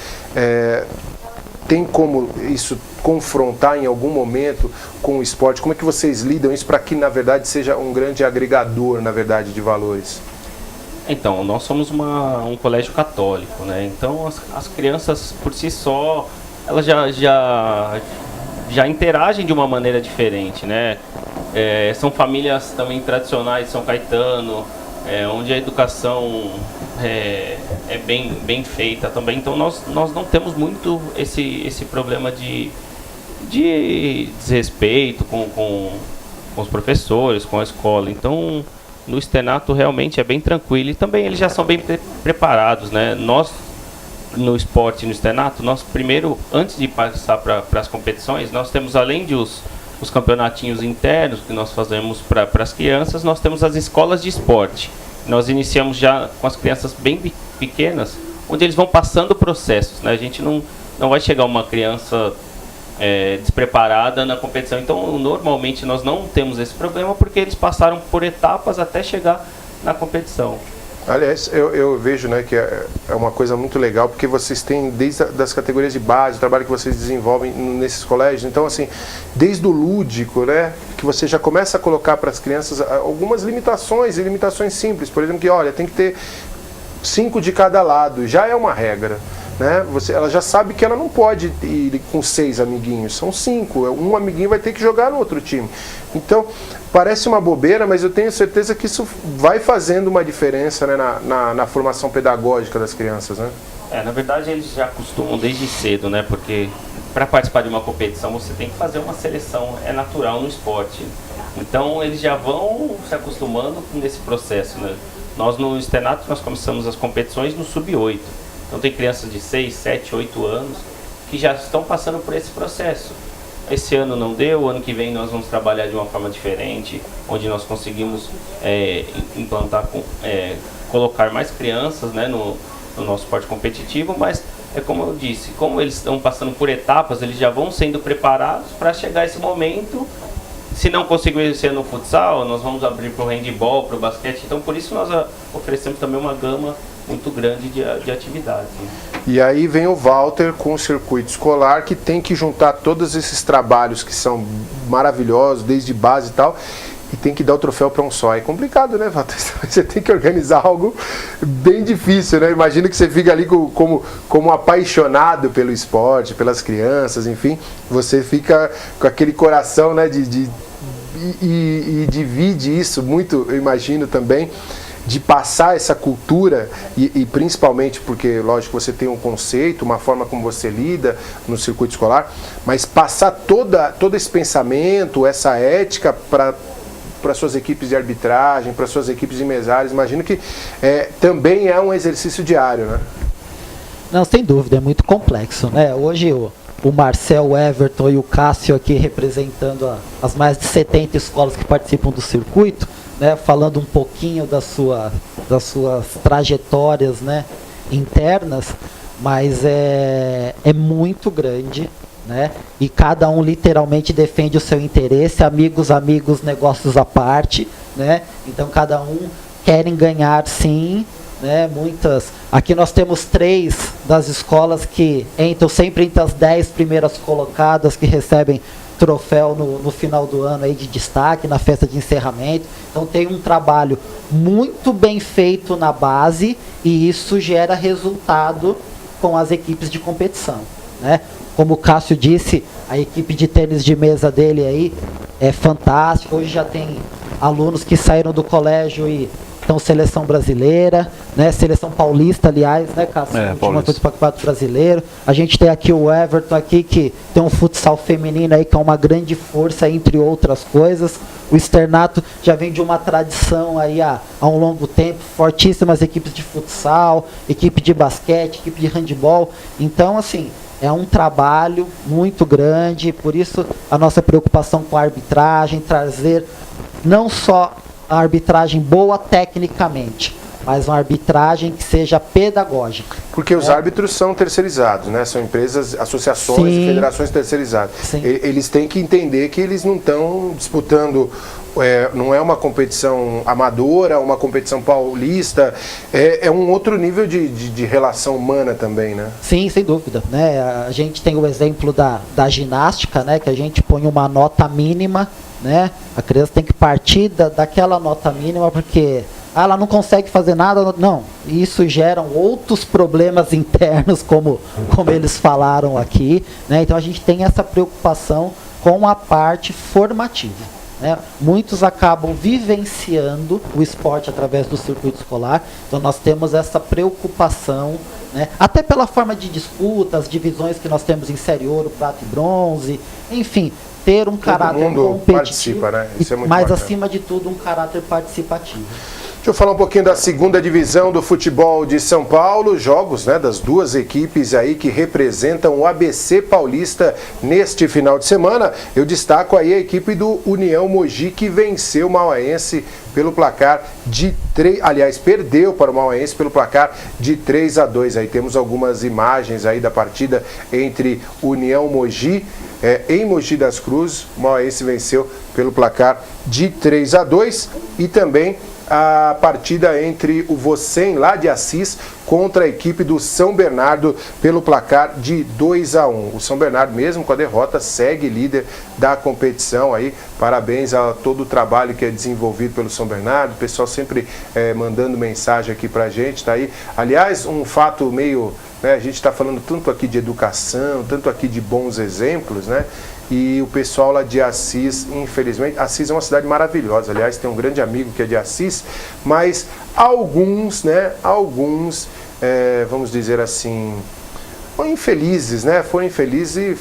Tem como isso confrontar em algum momento com o esporte? Como é que vocês lidam isso para que, na verdade, seja um grande agregador, na verdade, de valores?
Então, nós somos um colégio católico, né? Então, as crianças, por si só, elas já interagem de uma maneira diferente, né? São famílias também tradicionais de São Caetano, onde a educação é bem feita também. Então, nós não temos muito esse problema de desrespeito com os professores, com a escola. Então, no externato realmente é bem tranquilo e também eles já são bem preparados, né? Nós, no esporte, no externato, nós primeiro, antes de passar para as competições, nós temos, além de os campeonatinhos internos que nós fazemos para as crianças, nós temos as escolas de esporte. Nós iniciamos já com as crianças bem pequenas, onde eles vão passando processos, né? A gente não vai chegar uma criança despreparada na competição. Então, normalmente, nós não temos esse problema porque eles passaram por etapas até chegar na competição.
Aliás, eu vejo, né, que é uma coisa muito legal, porque vocês têm desde das categorias de base, o trabalho que vocês desenvolvem nesses colégios. Então, assim, desde o lúdico, né, que você já começa a colocar para as crianças algumas limitações, e limitações simples. Por exemplo, que, olha, tem que ter 5 de cada lado, já é uma regra. Né? Ela já sabe que ela não pode ir com 6 amiguinhos, são 5. Um amiguinho vai ter que jogar no outro time. Então, parece uma bobeira, mas eu tenho certeza que isso vai fazendo uma diferença, né, na formação pedagógica das crianças, né?
Na verdade, eles já acostumam desde cedo, né? Porque para participar de uma competição, você tem que fazer uma seleção, é natural no esporte. Então, eles já vão se acostumando nesse processo, né? Nós, no externato, nós começamos as competições no sub-8. Então tem crianças de 6, 7, 8 anos que já estão passando por esse processo. Esse ano não deu, ano que vem nós vamos trabalhar de uma forma diferente, onde nós conseguimos implantar, colocar mais crianças, né, no nosso esporte competitivo, mas é como eu disse, como eles estão passando por etapas, eles já vão sendo preparados para chegar esse momento. Se não conseguir ser no futsal, nós vamos abrir para o handball, para o basquete. Então, por isso nós oferecemos também uma gama muito grande de atividades.
E aí vem o Walter com o circuito escolar, que tem que juntar todos esses trabalhos que são maravilhosos, desde base e tal, e tem que dar o troféu para um só. É complicado, né, Walter? Você tem que organizar algo bem difícil, né? Imagina que você fica ali como apaixonado pelo esporte, pelas crianças, enfim, você fica com aquele coração, né, e divide isso muito, eu imagino também. de passar essa cultura e principalmente porque, lógico, você tem um conceito, uma forma como você lida no circuito escolar, mas passar todo esse pensamento, essa ética para suas equipes de arbitragem, para suas equipes de mesários, imagino que também é um exercício diário, né?
Não, sem dúvida, é muito complexo, né? Hoje o Marcel, o Everton e o Cássio aqui representando as mais de 70 escolas que participam do circuito, né? Falando um pouquinho das suas trajetórias, né? Internas, mas é muito grande, né? E cada um literalmente defende o seu interesse, amigos, negócios à parte, né? Então cada um querem ganhar sim, né? Aqui nós temos 3 das escolas que entram sempre entre as 10 primeiras colocadas, que recebem troféu no final do ano aí de destaque, na festa de encerramento. Então tem um trabalho muito bem feito na base e isso gera resultado com as equipes de competição, né? Como o Cássio disse, a equipe de tênis de mesa dele aí é fantástica. Hoje já tem alunos que saíram do colégio e estão seleção brasileira, né? Seleção paulista, aliás, né, Cássio? Última coisa para o Campeonato Brasileiro. A gente tem aqui o Everton aqui, que tem um futsal feminino aí, que é uma grande força, entre outras coisas. O Externato já vem de uma tradição aí há um longo tempo, fortíssimas equipes de futsal, equipe de basquete, equipe de handebol. Então, assim, é um trabalho muito grande, por isso a nossa preocupação com a arbitragem, trazer não só a arbitragem boa tecnicamente, mas uma arbitragem que seja pedagógica.
Porque os árbitros são terceirizados, né? São empresas, associações e federações terceirizadas.
Sim.
Eles têm que entender que eles não estão disputando, não é uma competição amadora, uma competição paulista, é um outro nível de relação humana também, né?
Sim, sem dúvida, né? A gente tem o exemplo da ginástica, né? Que a gente põe uma nota mínima, né? A criança tem que partir daquela nota mínima porque ela não consegue fazer nada. Não, isso gera outros problemas internos, como eles falaram aqui, né? Então a gente tem essa preocupação com a parte formativa, né? Muitos acabam vivenciando o esporte através do circuito escolar, então nós temos essa preocupação, né? Até pela forma de disputa, as divisões que nós temos em série ouro, prata e bronze, enfim, ter um caráter competitivo,
participa, né? Isso é muito
mas
bacana.
acima de tudo um caráter participativo.
Deixa eu falar um pouquinho da segunda divisão do futebol de São Paulo, jogos, né, das duas equipes aí que representam o ABC Paulista neste final de semana. Eu destaco aí a equipe do União Mogi, que venceu o Mauaense pelo placar de 3, aliás, perdeu para o Mauaense pelo placar de 3-2. Aí temos algumas imagens aí da partida entre União Mogi, em Mogi das Cruzes. O Mauaense venceu pelo placar de 3-2 e também a partida entre o Vocem, lá de Assis, contra a equipe do São Bernardo pelo placar de 2-1. O São Bernardo, mesmo com a derrota, segue líder da competição aí. Parabéns a todo o trabalho que é desenvolvido pelo São Bernardo, o pessoal sempre mandando mensagem aqui pra gente, tá aí. Aliás, um fato meio, né, a gente está falando tanto aqui de educação, tanto aqui de bons exemplos, né? E o pessoal lá de Assis, infelizmente, Assis é uma cidade maravilhosa, aliás, tem um grande amigo que é de Assis, mas alguns, né, vamos dizer assim, foram infelizes, né, e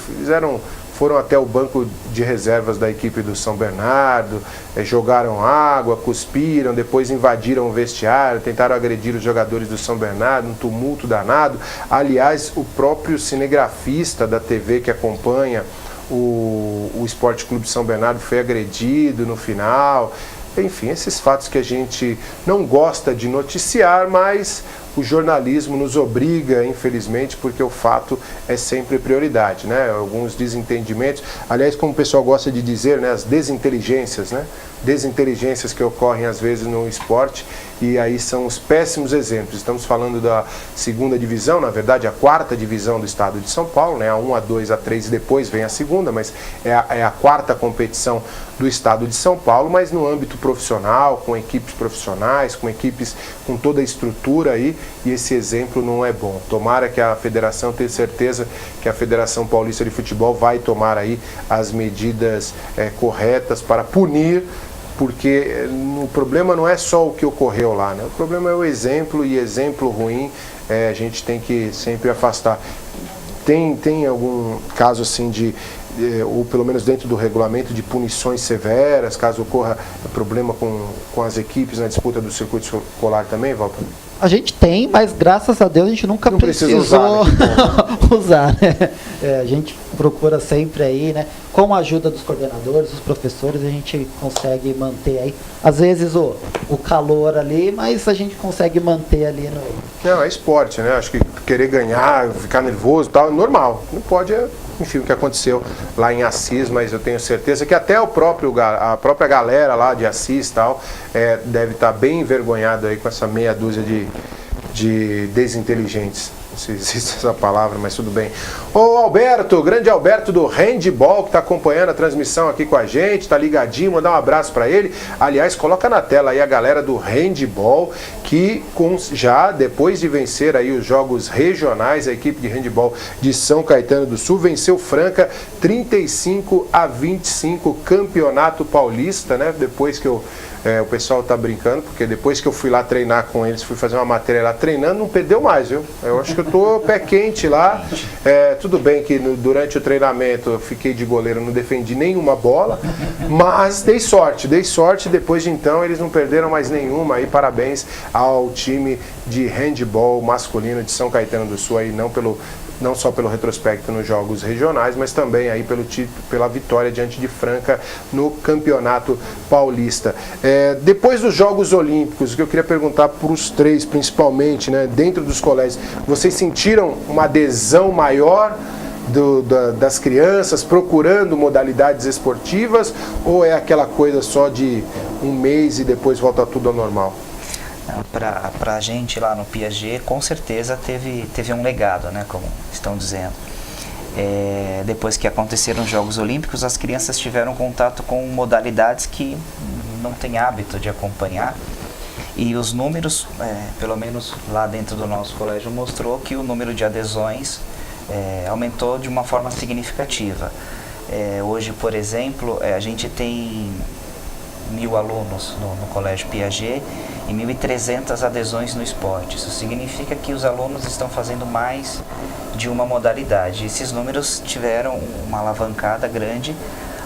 foram até o banco de reservas da equipe do São Bernardo, jogaram água, cuspiram, depois invadiram o vestiário, tentaram agredir os jogadores do São Bernardo, um tumulto danado. Aliás, o próprio cinegrafista da TV que acompanha o Esporte Clube São Bernardo foi agredido no final. Enfim, esses fatos que a gente não gosta de noticiar, mas o jornalismo nos obriga, infelizmente, porque o fato é sempre prioridade, né? Alguns desentendimentos, aliás, como o pessoal gosta de dizer, né, as desinteligências, né? Desinteligências que ocorrem às vezes no esporte, e aí são os péssimos exemplos. Estamos falando da segunda divisão, na verdade a quarta divisão do estado de São Paulo, né? A 1, a 2, a 3 e depois vem a segunda, mas é a quarta competição do estado de São Paulo, mas no âmbito profissional, com equipes profissionais, com equipes com toda a estrutura aí, e esse exemplo não é bom. Tomara que a federação, tenha certeza que a Federação Paulista de Futebol vai tomar aí as medidas corretas para punir porque o problema não é só o que ocorreu lá, né? O problema é o exemplo, e exemplo ruim a gente tem que sempre afastar. Tem algum caso assim ou pelo menos dentro do regulamento, de punições severas, caso ocorra problema com as equipes na disputa do circuito escolar também, Walter?
A gente tem, mas graças a Deus a gente nunca precisou
usar, né?
usar, né? A gente procura sempre aí, né? Com a ajuda dos coordenadores, dos professores, a gente consegue manter aí, às vezes o calor ali, mas a gente consegue manter ali no...
Não, é esporte, né? Acho que querer ganhar, ficar nervoso e tal, é normal. Não pode, enfim, o que aconteceu lá em Assis, mas eu tenho certeza que até a própria galera lá de Assis e tal, deve estar bem envergonhado aí com essa meia dúzia de desinteligentes. Não sei se existe essa palavra, mas tudo bem. Ô Alberto, grande Alberto do Handball, que está acompanhando a transmissão aqui com a gente, está ligadinho, mandar um abraço para ele. Aliás, coloca na tela aí a galera do Handball, que já depois de vencer aí os jogos regionais, a equipe de handball de São Caetano do Sul venceu Franca 35-25, campeonato paulista, né? Depois que o pessoal tá brincando, porque depois que eu fui lá treinar com eles, fui fazer uma matéria lá treinando, não perdeu mais, viu? Eu acho que eu tô pé quente lá. Tudo bem que durante o treinamento eu fiquei de goleiro, não defendi nenhuma bola, mas dei sorte. Depois de então eles não perderam mais nenhuma. Aí parabéns ao time de handball masculino de São Caetano do Sul, aí não só pelo retrospecto nos jogos regionais, mas também aí pela vitória diante de Franca no Campeonato Paulista. Depois dos Jogos Olímpicos, o que eu queria perguntar para os três, principalmente, né, dentro dos colégios, vocês sentiram uma adesão maior das crianças procurando modalidades esportivas, ou é aquela coisa só de um mês e depois volta tudo ao normal?
Para a gente lá no Piaget, com certeza teve um legado, né, como estão dizendo. Depois que aconteceram os Jogos Olímpicos, as crianças tiveram contato com modalidades que não têm hábito de acompanhar. E os números, pelo menos lá dentro do nosso colégio, mostrou que o número de adesões aumentou de uma forma significativa. Hoje, por exemplo, a gente tem 1.000 alunos no Colégio Piaget e 1.300 adesões no esporte. Isso significa que os alunos estão fazendo mais de uma modalidade. Esses números tiveram uma alavancada grande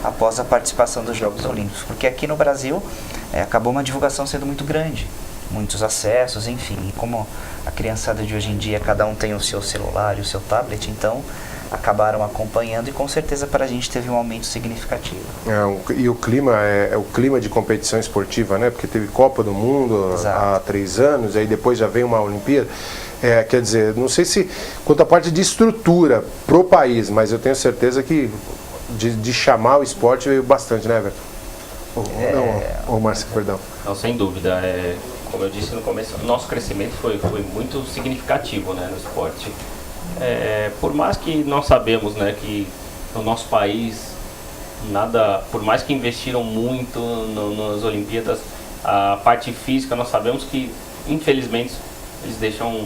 após a participação dos Jogos Olímpicos, porque aqui no Brasil acabou uma divulgação sendo muito grande, muitos acessos, enfim. E como a criançada de hoje em dia, cada um tem o seu celular e o seu tablet, então acabaram acompanhando, e com certeza para a gente teve um aumento significativo.
E o clima é o clima de competição esportiva, né? Porque teve Copa do Mundo há 3 anos, aí depois já vem uma Olimpíada. Quer dizer, não sei se quanto à parte de estrutura pro país, mas eu tenho certeza que de chamar o esporte veio bastante, né, Everton? Márcio, perdão.
Não, sem dúvida. Como eu disse no começo, o nosso crescimento foi muito significativo, né, no esporte. Por mais que nós sabemos, né, que no nosso país por mais que investiram muito nas Olimpíadas, a parte física nós sabemos que infelizmente eles deixam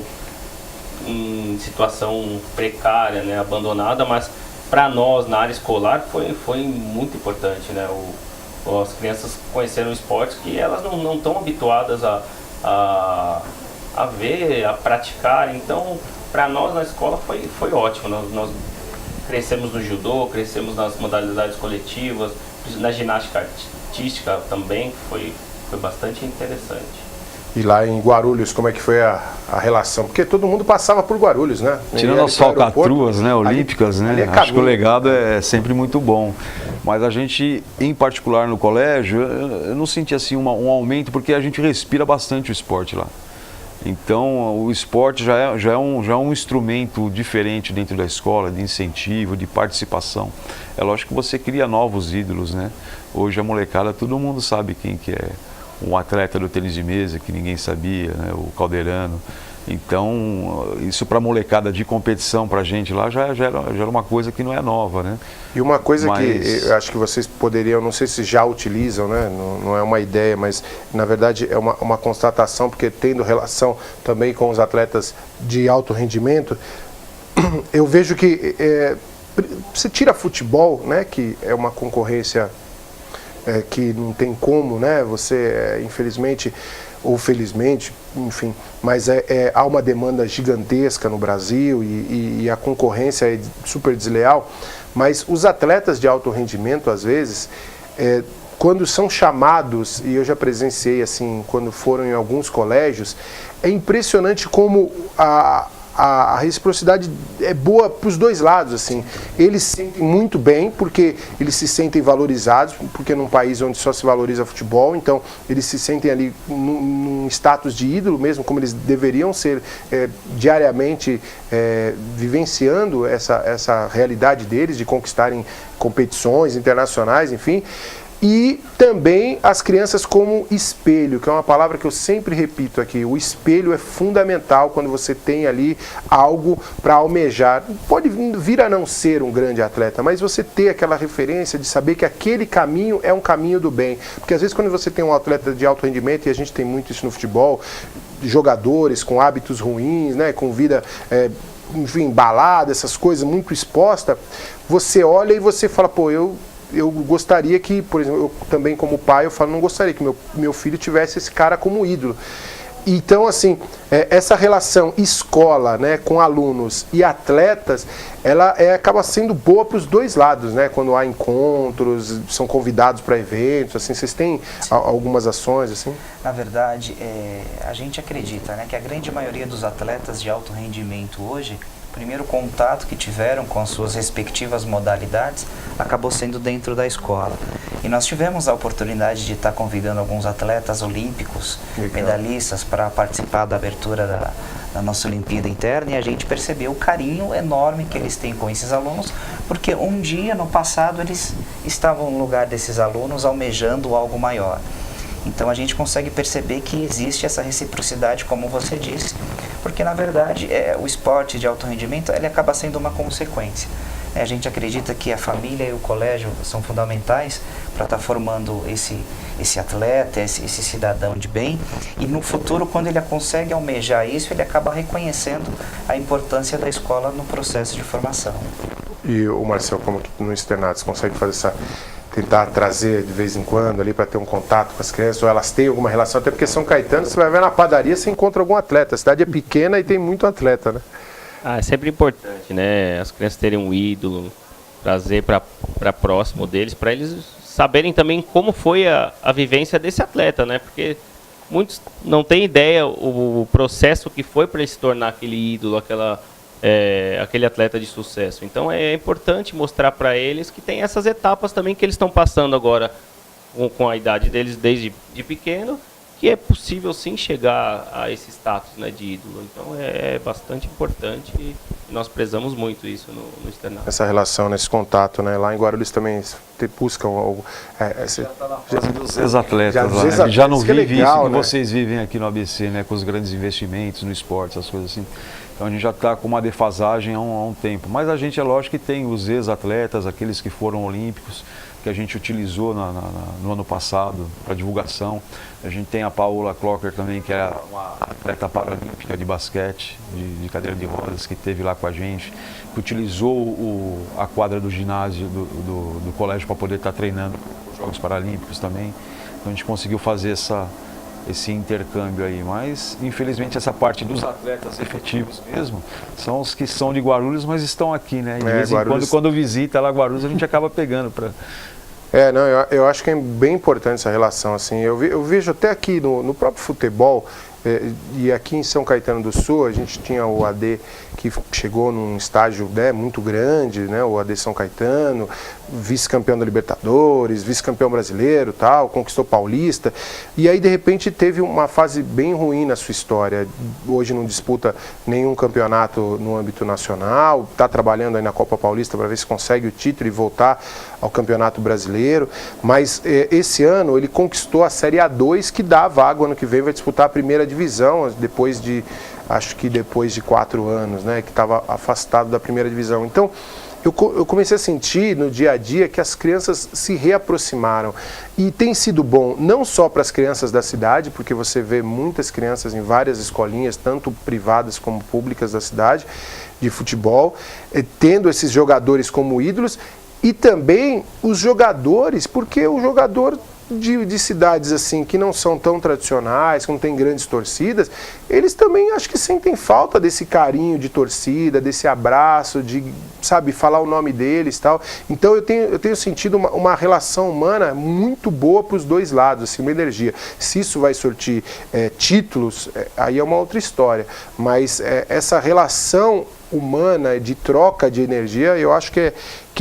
em situação precária, né, abandonada, mas para nós na área escolar foi muito importante, né? As crianças conheceram esportes que elas não estão habituadas a ver, a praticar. Então, para nós na escola foi ótimo. Nós crescemos no judô, crescemos nas modalidades coletivas, na ginástica artística também, foi bastante interessante.
E lá em Guarulhos, como é que foi a relação? Porque todo mundo passava por Guarulhos, né?
Tirando as falcatruas, né, olímpicas, né? Acho que o legado é sempre muito bom. Mas a gente, em particular no colégio, eu não senti assim um aumento, porque a gente respira bastante o esporte lá. Então, o esporte já é um instrumento diferente dentro da escola, de incentivo, de participação. É lógico que você cria novos ídolos, né? Hoje a molecada, todo mundo sabe quem que é um atleta do tênis de mesa, que ninguém sabia, né? O Calderano. Então, isso para a molecada de competição, para a gente lá, já era uma coisa que não é nova, né?
E uma coisa que eu acho que vocês poderiam, não sei se já utilizam, né? Não é uma ideia, mas na verdade é uma constatação, porque tendo relação também com os atletas de alto rendimento, eu vejo que se tira futebol, né? Que é uma concorrência que não tem como, né? Você, infelizmente ou felizmente, enfim, mas há uma demanda gigantesca no Brasil e a concorrência é super desleal, mas os atletas de alto rendimento, às vezes, quando são chamados, e eu já presenciei assim, quando foram em alguns colégios, é impressionante como a reciprocidade é boa para os dois lados, assim. Eles se sentem muito bem, porque eles se sentem valorizados, porque num país onde só se valoriza futebol, então eles se sentem ali num status de ídolo mesmo, como eles deveriam ser diariamente vivenciando essa realidade deles, de conquistarem competições internacionais, enfim. E também as crianças como espelho, que é uma palavra que eu sempre repito aqui. O espelho é fundamental quando você tem ali algo para almejar. Pode vir a não ser um grande atleta, mas você ter aquela referência de saber que aquele caminho é um caminho do bem. Porque às vezes quando você tem um atleta de alto rendimento, e a gente tem muito isso no futebol, jogadores com hábitos ruins, né, com vida... enfim, balada, essas coisas muito exposta, você olha e você fala, pô, eu gostaria que, por exemplo, eu também como pai, eu falo, não gostaria que meu filho tivesse esse cara como ídolo. Então, assim, essa relação escola, né, com alunos e atletas, ela acaba sendo boa para os dois lados, né? Quando há encontros, são convidados para eventos, assim, vocês têm algumas ações, assim?
Na verdade, a gente acredita, né, que a grande maioria dos atletas de alto rendimento hoje, o primeiro contato que tiveram com as suas respectivas modalidades acabou sendo dentro da escola. E nós tivemos a oportunidade de estar convidando alguns atletas olímpicos, medalhistas, para participar da abertura da nossa Olimpíada Interna, e a gente percebeu o carinho enorme que eles têm com esses alunos, porque um dia, no passado, eles estavam no lugar desses alunos almejando algo maior. Então a gente consegue perceber que existe essa reciprocidade, como você disse, porque na verdade o esporte de alto rendimento ele acaba sendo uma consequência. A gente acredita que a família e o colégio são fundamentais para estar formando esse atleta, esse cidadão de bem, e no futuro, quando ele consegue almejar isso, ele acaba reconhecendo a importância da escola no processo de formação.
E o Marcel, como que no externato, você consegue fazer tentar trazer de vez em quando ali para ter um contato com as crianças, ou elas têm alguma relação, até porque São Caetano, você vai ver na padaria, você encontra algum atleta, a cidade é pequena e tem muito atleta, né?
É sempre importante, né? As crianças terem um ídolo, trazer para próximo deles, para eles saberem também como foi a vivência desse atleta, né? Porque muitos não têm ideia o processo que foi para ele se tornar aquele ídolo, aquele atleta de sucesso. Então é importante mostrar para eles que tem essas etapas também que eles estão passando agora com a idade deles desde de pequeno, que é possível sim chegar a esse status, né, de ídolo. Então é bastante importante e nós prezamos muito isso no externato.
Essa relação, esse contato, né? Lá em Guarulhos também buscam
já está na fase dos ex-atletas lá, né? Já não vive legal, isso que vocês vivem aqui no ABC, né? Com os grandes investimentos no esporte, essas coisas assim. Então a gente já está com uma defasagem há um tempo. Mas a gente, é lógico que tem os ex-atletas, aqueles que foram olímpicos, que a gente utilizou no ano passado para divulgação. A gente tem a Paola Clocker também, que é uma atleta paralímpica de basquete, de cadeira de rodas, que esteve lá com a gente, que utilizou a quadra do ginásio do colégio para poder estar treinando os Jogos Paralímpicos também. Então a gente conseguiu fazer esse intercâmbio aí, mas infelizmente essa parte dos atletas efetivos mesmo são os que são de Guarulhos, mas estão aqui, né? De vez em quando visita lá Guarulhos, a gente acaba pegando para...
não, eu acho que é bem importante essa relação, assim, eu vejo até aqui no próprio futebol, e aqui em São Caetano do Sul, a gente tinha o AD que chegou num estágio, né, muito grande, né, o AD São Caetano, vice-campeão da Libertadores, vice-campeão brasileiro, tal, conquistou Paulista, e aí de repente teve uma fase bem ruim na sua história. Hoje não disputa nenhum campeonato no âmbito nacional, está trabalhando aí na Copa Paulista para ver se consegue o título e voltar ao Campeonato Brasileiro, mas esse ano ele conquistou a Série A2, que dá a vaga, ano que vem vai disputar a primeira divisão, depois de 4 anos, né, que estava afastado da primeira divisão. Então, eu comecei a sentir no dia a dia que as crianças se reaproximaram. E tem sido bom não só para as crianças da cidade, porque você vê muitas crianças em várias escolinhas, tanto privadas como públicas da cidade, de futebol, tendo esses jogadores como ídolos, e também os jogadores, porque o jogador de cidades assim que não são tão tradicionais, que não tem grandes torcidas, eles também acho que sentem falta desse carinho de torcida, desse abraço, de, sabe, falar o nome deles e tal. Então eu tenho sentido uma relação humana muito boa para os dois lados, assim, uma energia. Se isso vai surtir títulos, aí é uma outra história, mas essa relação humana de troca de energia, eu acho que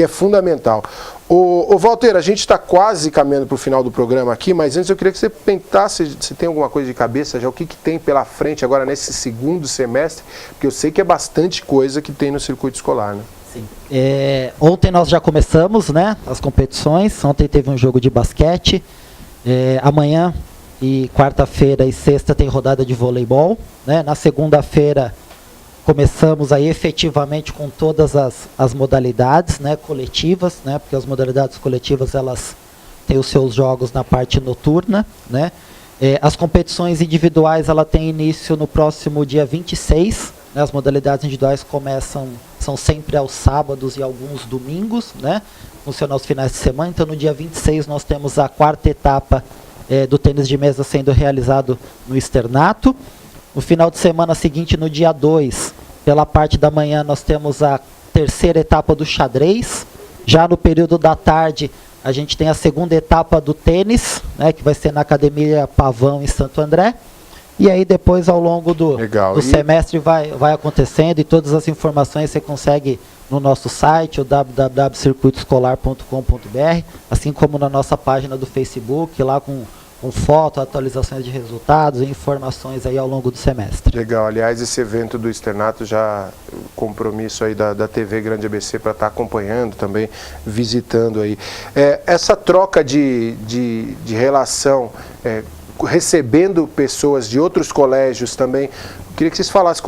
é fundamental. Ô Walter, a gente está quase caminhando para o final do programa aqui, mas antes eu queria que você pensasse se tem alguma coisa de cabeça já, o que tem pela frente agora nesse segundo semestre, porque eu sei que é bastante coisa que tem no circuito escolar, né?
Sim. Ontem nós já começamos, né, as competições, ontem teve um jogo de basquete, amanhã e quarta-feira e sexta tem rodada de voleibol, né? Na segunda-feira começamos aí efetivamente com todas as modalidades, né, coletivas, né, porque as modalidades coletivas elas têm os seus jogos na parte noturna, né. As competições individuais ela tem início no próximo dia 26, né, as modalidades individuais são sempre aos sábados e alguns domingos, né, funcionam aos finais de semana. Então no dia 26 nós temos a quarta etapa do tênis de mesa sendo realizado no Externato. No final de semana seguinte, no dia 2, pela parte da manhã, nós temos a terceira etapa do xadrez. Já no período da tarde, a gente tem a segunda etapa do tênis, né, que vai ser na Academia Pavão, em Santo André. E aí depois, ao longo do semestre, vai acontecendo, e todas as informações você consegue no nosso site, o www.circuitoescolar.com.br, assim como na nossa página do Facebook, lá com foto, atualizações de resultados e informações aí ao longo do semestre.
Legal, aliás, esse evento do Externato já compromisso aí da TV Grande ABC para estar acompanhando também, visitando aí. Essa troca de relação, recebendo pessoas de outros colégios também, queria que vocês falassem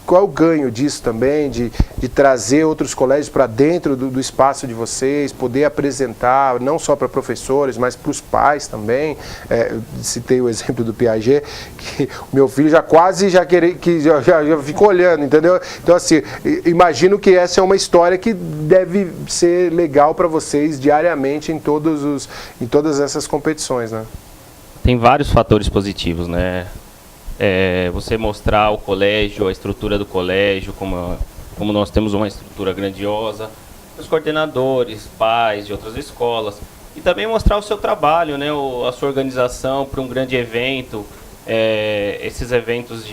qual é o ganho disso também, de trazer outros colégios para dentro do espaço de vocês, poder apresentar, não só para professores, mas para os pais também. Citei o exemplo do Piaget, que o meu filho já ficou olhando, entendeu? Então, assim, imagino que essa é uma história que deve ser legal para vocês diariamente em todas essas competições, né?
Tem vários fatores positivos, né? Você mostrar o colégio, a estrutura do colégio, como nós temos uma estrutura grandiosa, os coordenadores, pais de outras escolas, e também mostrar o seu trabalho, né, a sua organização para um grande evento. Esses eventos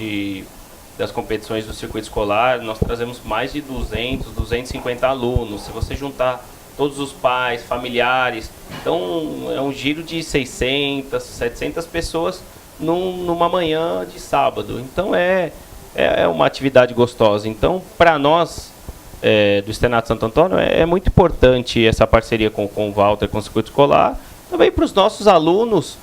das competições do circuito escolar, nós trazemos mais de 250 alunos. Se você juntar todos os pais, familiares, então é um giro de 600, 700 pessoas numa manhã de sábado. Então é uma atividade gostosa. Então, para nós do Externato Santo Antônio, é muito importante essa parceria com o Walter, com o circuito escolar, também para os nossos alunos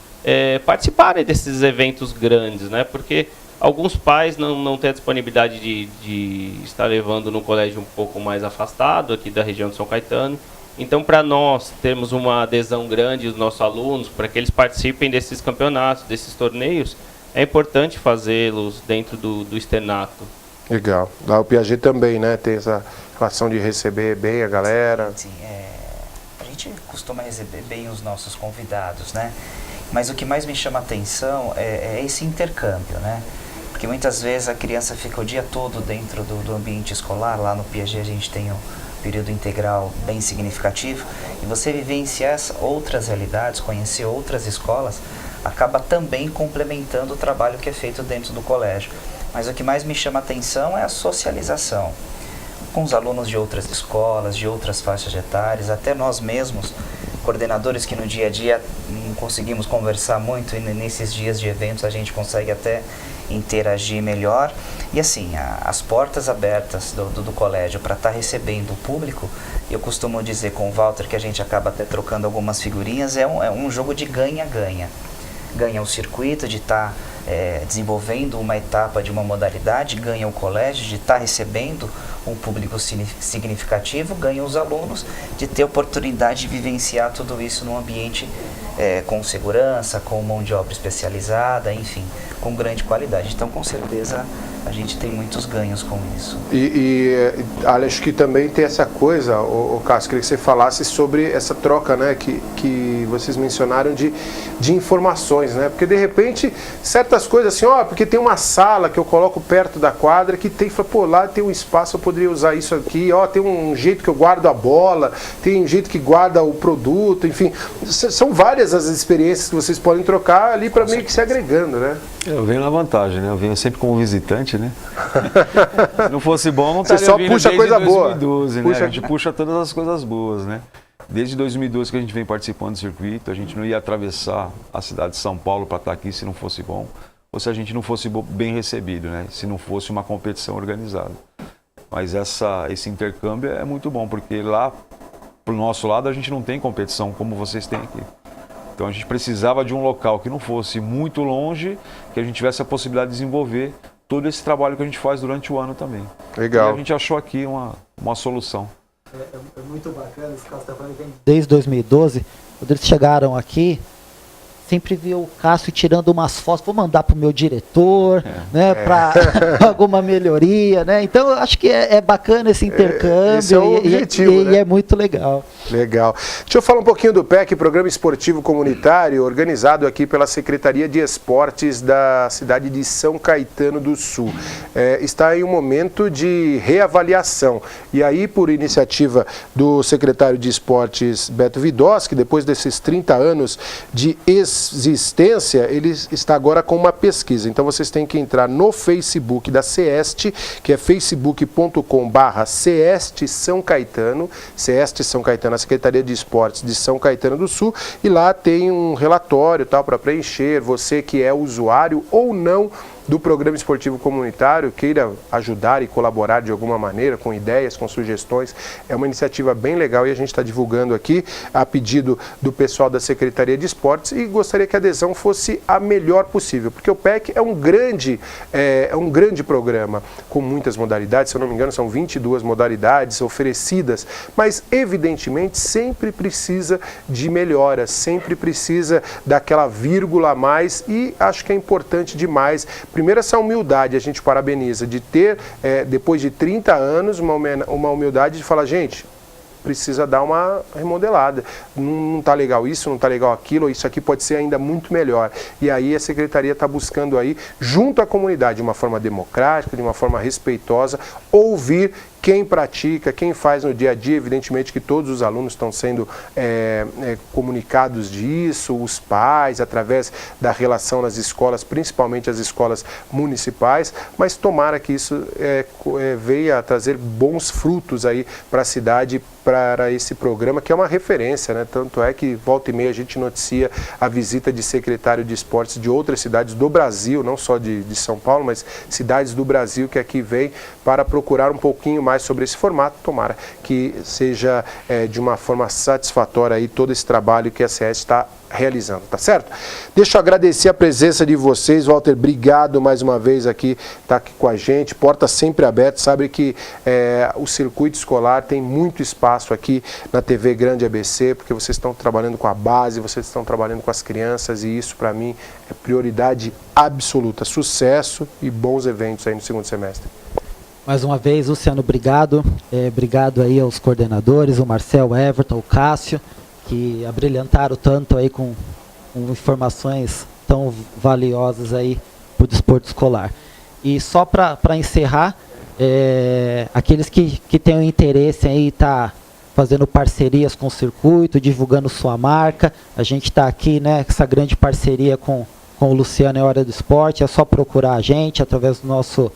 participarem desses eventos grandes, né? Porque alguns pais não têm a disponibilidade de estar levando num colégio um pouco mais afastado aqui da região de São Caetano. Então, para nós termos uma adesão grande dos nossos alunos, para que eles participem desses campeonatos, desses torneios, é importante fazê-los dentro do Externato.
Legal. Lá o Piaget também, né? Tem essa relação de receber bem a galera.
Sim, a gente costuma receber bem os nossos convidados, né? Mas o que mais me chama a atenção é esse intercâmbio, né? Porque muitas vezes a criança fica o dia todo dentro do ambiente escolar. Lá no Piaget a gente tem período integral bem significativo, e você vivenciar outras realidades, conhecer outras escolas, acaba também complementando o trabalho que é feito dentro do colégio. Mas o que mais me chama a atenção é a socialização com os alunos de outras escolas, de outras faixas etárias, até nós mesmos, coordenadores que no dia a dia não conseguimos conversar muito, e nesses dias de eventos a gente consegue até interagir melhor. E assim, as portas abertas do colégio para estar recebendo o público, eu costumo dizer com o Walter, que a gente acaba até trocando algumas figurinhas, é um jogo de ganha-ganha. Ganha o circuito de estar desenvolvendo uma etapa de uma modalidade, ganha o colégio de estar recebendo um público significativo, ganha os alunos de ter oportunidade de vivenciar tudo isso num ambiente com segurança, com mão de obra especializada, enfim, com grande qualidade. Então, com certeza, a gente tem muitos ganhos com isso.
Acho que também tem essa coisa, o Cássio, queria que você falasse sobre essa troca, né, que vocês mencionaram de informações, né? Porque de repente, certas coisas assim, porque tem uma sala que eu coloco perto da quadra que tem, lá tem um espaço, eu poderia usar isso aqui, tem um jeito que eu guardo a bola, tem um jeito que guarda o produto, enfim, são várias as experiências que vocês podem trocar ali para meio que se agregando, né?
Eu venho na vantagem, né? Eu venho sempre como visitante, né? Se não fosse bom, não estaria
só
vindo
puxa
desde
coisa
2012,
boa.
né? A gente puxa todas as coisas boas, né? Desde 2012 que a gente vem participando do circuito, a gente não ia atravessar a cidade de São Paulo para estar aqui se não fosse bom, ou se a gente não fosse bem recebido, né? Se não fosse uma competição organizada. Mas esse intercâmbio é muito bom, porque lá, pro nosso lado, a gente não tem competição como vocês têm aqui. Então a gente precisava de um local que não fosse muito longe, que a gente tivesse a possibilidade de desenvolver todo esse trabalho que a gente faz durante o ano também.
Legal.
E a gente achou aqui uma solução.
É muito bacana esse caso que está falando. Desde 2012, quando eles chegaram aqui, sempre vi o Cássio tirando umas fotos, vou mandar para o meu diretor, né, para alguma melhoria, né? Então eu acho que é bacana esse intercâmbio.
Esse é o objetivo, né?
E é muito legal.
Legal. Deixa eu falar um pouquinho do PEC, Programa Esportivo Comunitário, organizado aqui pela Secretaria de Esportes da cidade de São Caetano do Sul. Está em um momento de reavaliação. E aí, por iniciativa do secretário de Esportes, Beto Vidosky, depois desses 30 anos de existência, ele está agora com uma pesquisa. Então vocês têm que entrar no Facebook da CEST, que é facebook.com/CEST São Caetano, CEST São Caetano, a Secretaria de Esportes de São Caetano do Sul, e lá tem um relatório para preencher, você que é usuário ou não do Programa Esportivo Comunitário, queira ajudar e colaborar de alguma maneira, com ideias, com sugestões, é uma iniciativa bem legal e a gente está divulgando aqui a pedido do pessoal da Secretaria de Esportes e gostaria que a adesão fosse a melhor possível, porque o PEC é um grande programa, com muitas modalidades, se eu não me engano são 22 modalidades oferecidas, mas evidentemente sempre precisa de melhoras, sempre precisa daquela vírgula a mais e acho que é importante demais. Primeiro, essa humildade, a gente parabeniza, de ter, depois de 30 anos, uma humildade de falar, gente, precisa dar uma remodelada. Não está legal isso, não está legal aquilo, isso aqui pode ser ainda muito melhor. E aí a Secretaria está buscando aí, junto à comunidade, de uma forma democrática, de uma forma respeitosa, ouvir quem pratica, quem faz no dia a dia. Evidentemente que todos os alunos estão sendo comunicados disso, os pais, através da relação nas escolas, principalmente as escolas municipais, mas tomara que isso venha a trazer bons frutos aí para a cidade, para esse programa, que é uma referência, né? Tanto é que volta e meia a gente noticia a visita de secretário de esportes de outras cidades do Brasil, não só de São Paulo, mas cidades do Brasil que aqui vêm para procurar um pouquinho mais sobre esse formato. Tomara que seja de uma forma satisfatória aí todo esse trabalho que a CS está realizando, tá certo? Deixa eu agradecer a presença de vocês, Walter, obrigado mais uma vez aqui, tá aqui com a gente, porta sempre aberta, sabe que o circuito escolar tem muito espaço aqui na TV Grande ABC, porque vocês estão trabalhando com a base, vocês estão trabalhando com as crianças e isso para mim é prioridade absoluta, sucesso e bons eventos aí no segundo semestre.
Mais uma vez, Luciano, obrigado. Obrigado aí aos coordenadores, o Marcel, o Everton, o Cássio, que abrilhantaram tanto aí com informações tão valiosas aí para o desporto escolar. E só para encerrar, aqueles que tenham interesse em estar fazendo parcerias com o circuito, divulgando sua marca, a gente está aqui, né, com essa grande parceria com o Luciano, é Hora do Esporte, é só procurar a gente através do nosso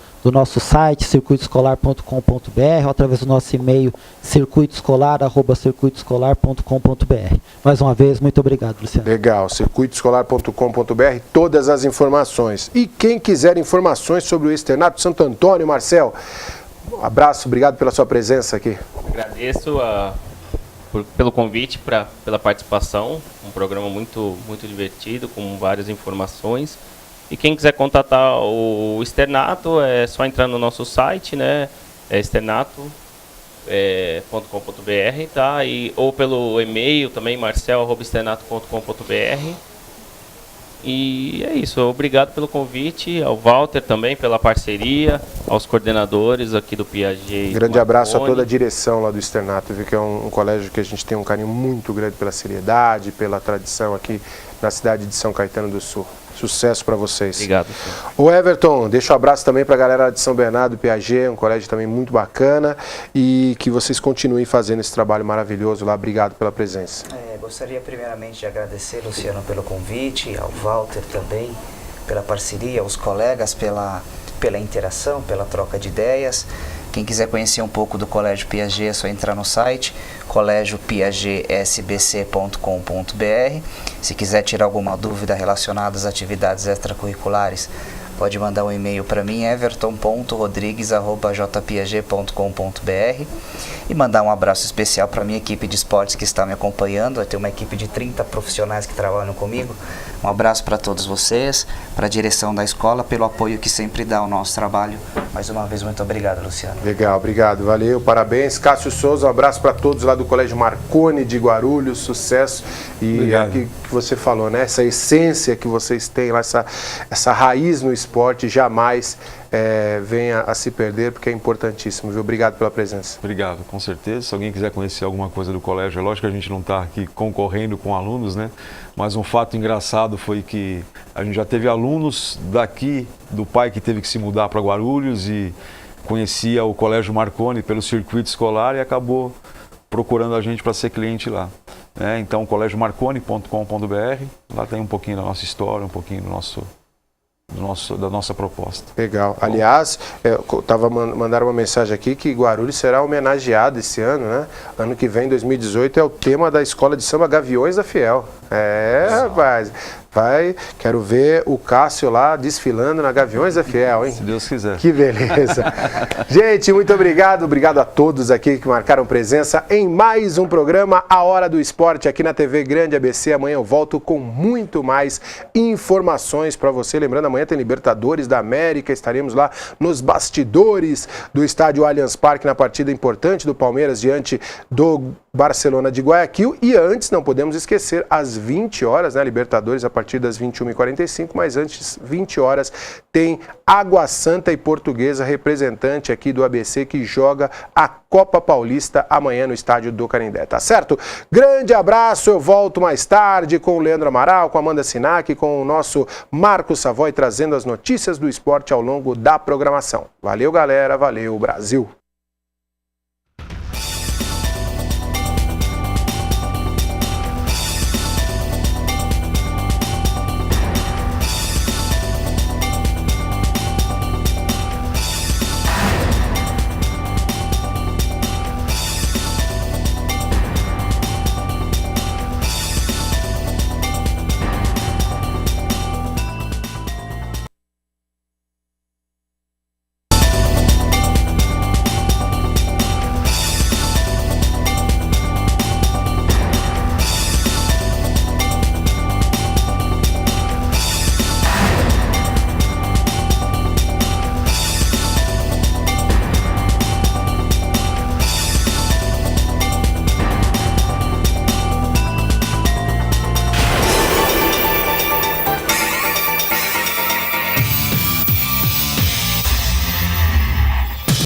site, circuitoescolar.com.br, ou através do nosso e-mail, circuitoescolar@circuitoescolar.com.br. Mais uma vez, muito obrigado, Luciano.
Legal, circuitoescolar.com.br, todas as informações. E quem quiser informações sobre o Externato Santo Antônio, Marcel, um abraço, obrigado pela sua presença aqui.
Agradeço pelo convite, pela participação, um programa muito, muito divertido, com várias informações. E quem quiser contatar o Externato, é só entrar no nosso site, né? É Externato, tá? Ou pelo e-mail também, marcel@externato.com.br. E é isso, obrigado pelo convite, ao Walter também pela parceria, aos coordenadores aqui do Piaget.
Grande abraço a toda a direção lá do Externato, viu, que é um colégio que a gente tem um carinho muito grande pela seriedade, pela tradição aqui na cidade de São Caetano do Sul. Sucesso para vocês.
Obrigado.
O Everton, deixa um abraço também para a galera de São Bernardo, Piaget, um colégio também muito bacana, e que vocês continuem fazendo esse trabalho maravilhoso lá. Obrigado pela presença.
Gostaria primeiramente de agradecer, Luciano, pelo convite, ao Walter também, pela parceria, aos colegas pela interação, pela troca de ideias. Quem quiser conhecer um pouco do Colégio Piaget é só entrar no site colégiopiagetsbc.com.br. Se quiser tirar alguma dúvida relacionada às atividades extracurriculares, pode mandar um e-mail para mim, everton.rodrigues@jpiaget.com.br, e mandar um abraço especial para a minha equipe de esportes que está me acompanhando. Vai ter uma equipe de 30 profissionais que trabalham comigo. Um abraço para todos vocês, para a direção da escola, pelo apoio que sempre dá ao nosso trabalho. Mais uma vez, muito obrigado, Luciano.
Legal, obrigado, valeu, parabéns. Cássio Souza, um abraço para todos lá do Colégio Marconi de Guarulhos, sucesso. E aqui que você falou, né? Essa essência que vocês têm lá, essa raiz no esporte jamais venha a se perder, porque é importantíssimo, viu? Obrigado pela presença.
Obrigado, com certeza. Se alguém quiser conhecer alguma coisa do colégio, é lógico que a gente não está aqui concorrendo com alunos, né? Mas um fato engraçado foi que a gente já teve alunos daqui, do pai que teve que se mudar para Guarulhos e conhecia o Colégio Marconi pelo circuito escolar e acabou procurando a gente para ser cliente lá. Então, colégiomarconi.com.br, lá tem um pouquinho da nossa história, um pouquinho da nossa proposta.
Legal. Aliás, mandaram uma mensagem aqui que Guarulhos será homenageado esse ano, né? Ano que vem, 2018, é o tema da Escola de Samba Gaviões da Fiel. Rapaz. Quero ver o Cássio lá desfilando na Gaviões da Fiel, hein?
Se Deus quiser.
Que beleza. Gente, muito obrigado. Obrigado a todos aqui que marcaram presença em mais um programa A Hora do Esporte aqui na TV Grande ABC. Amanhã eu volto com muito mais informações para você. Lembrando, amanhã tem Libertadores da América. Estaremos lá nos bastidores do estádio Allianz Parque na partida importante do Palmeiras diante do Barcelona de Guayaquil. E antes, não podemos esquecer, às 20 horas, né, Libertadores a partir das 21h45, mas antes, 20 horas, tem Água Santa e Portuguesa, representante aqui do ABC, que joga a Copa Paulista amanhã no estádio do Canindé, tá certo? Grande abraço, eu volto mais tarde com o Leandro Amaral, com a Amanda Sinac, com o nosso Marcos Savoy, trazendo as notícias do esporte ao longo da programação. Valeu, galera, valeu, Brasil!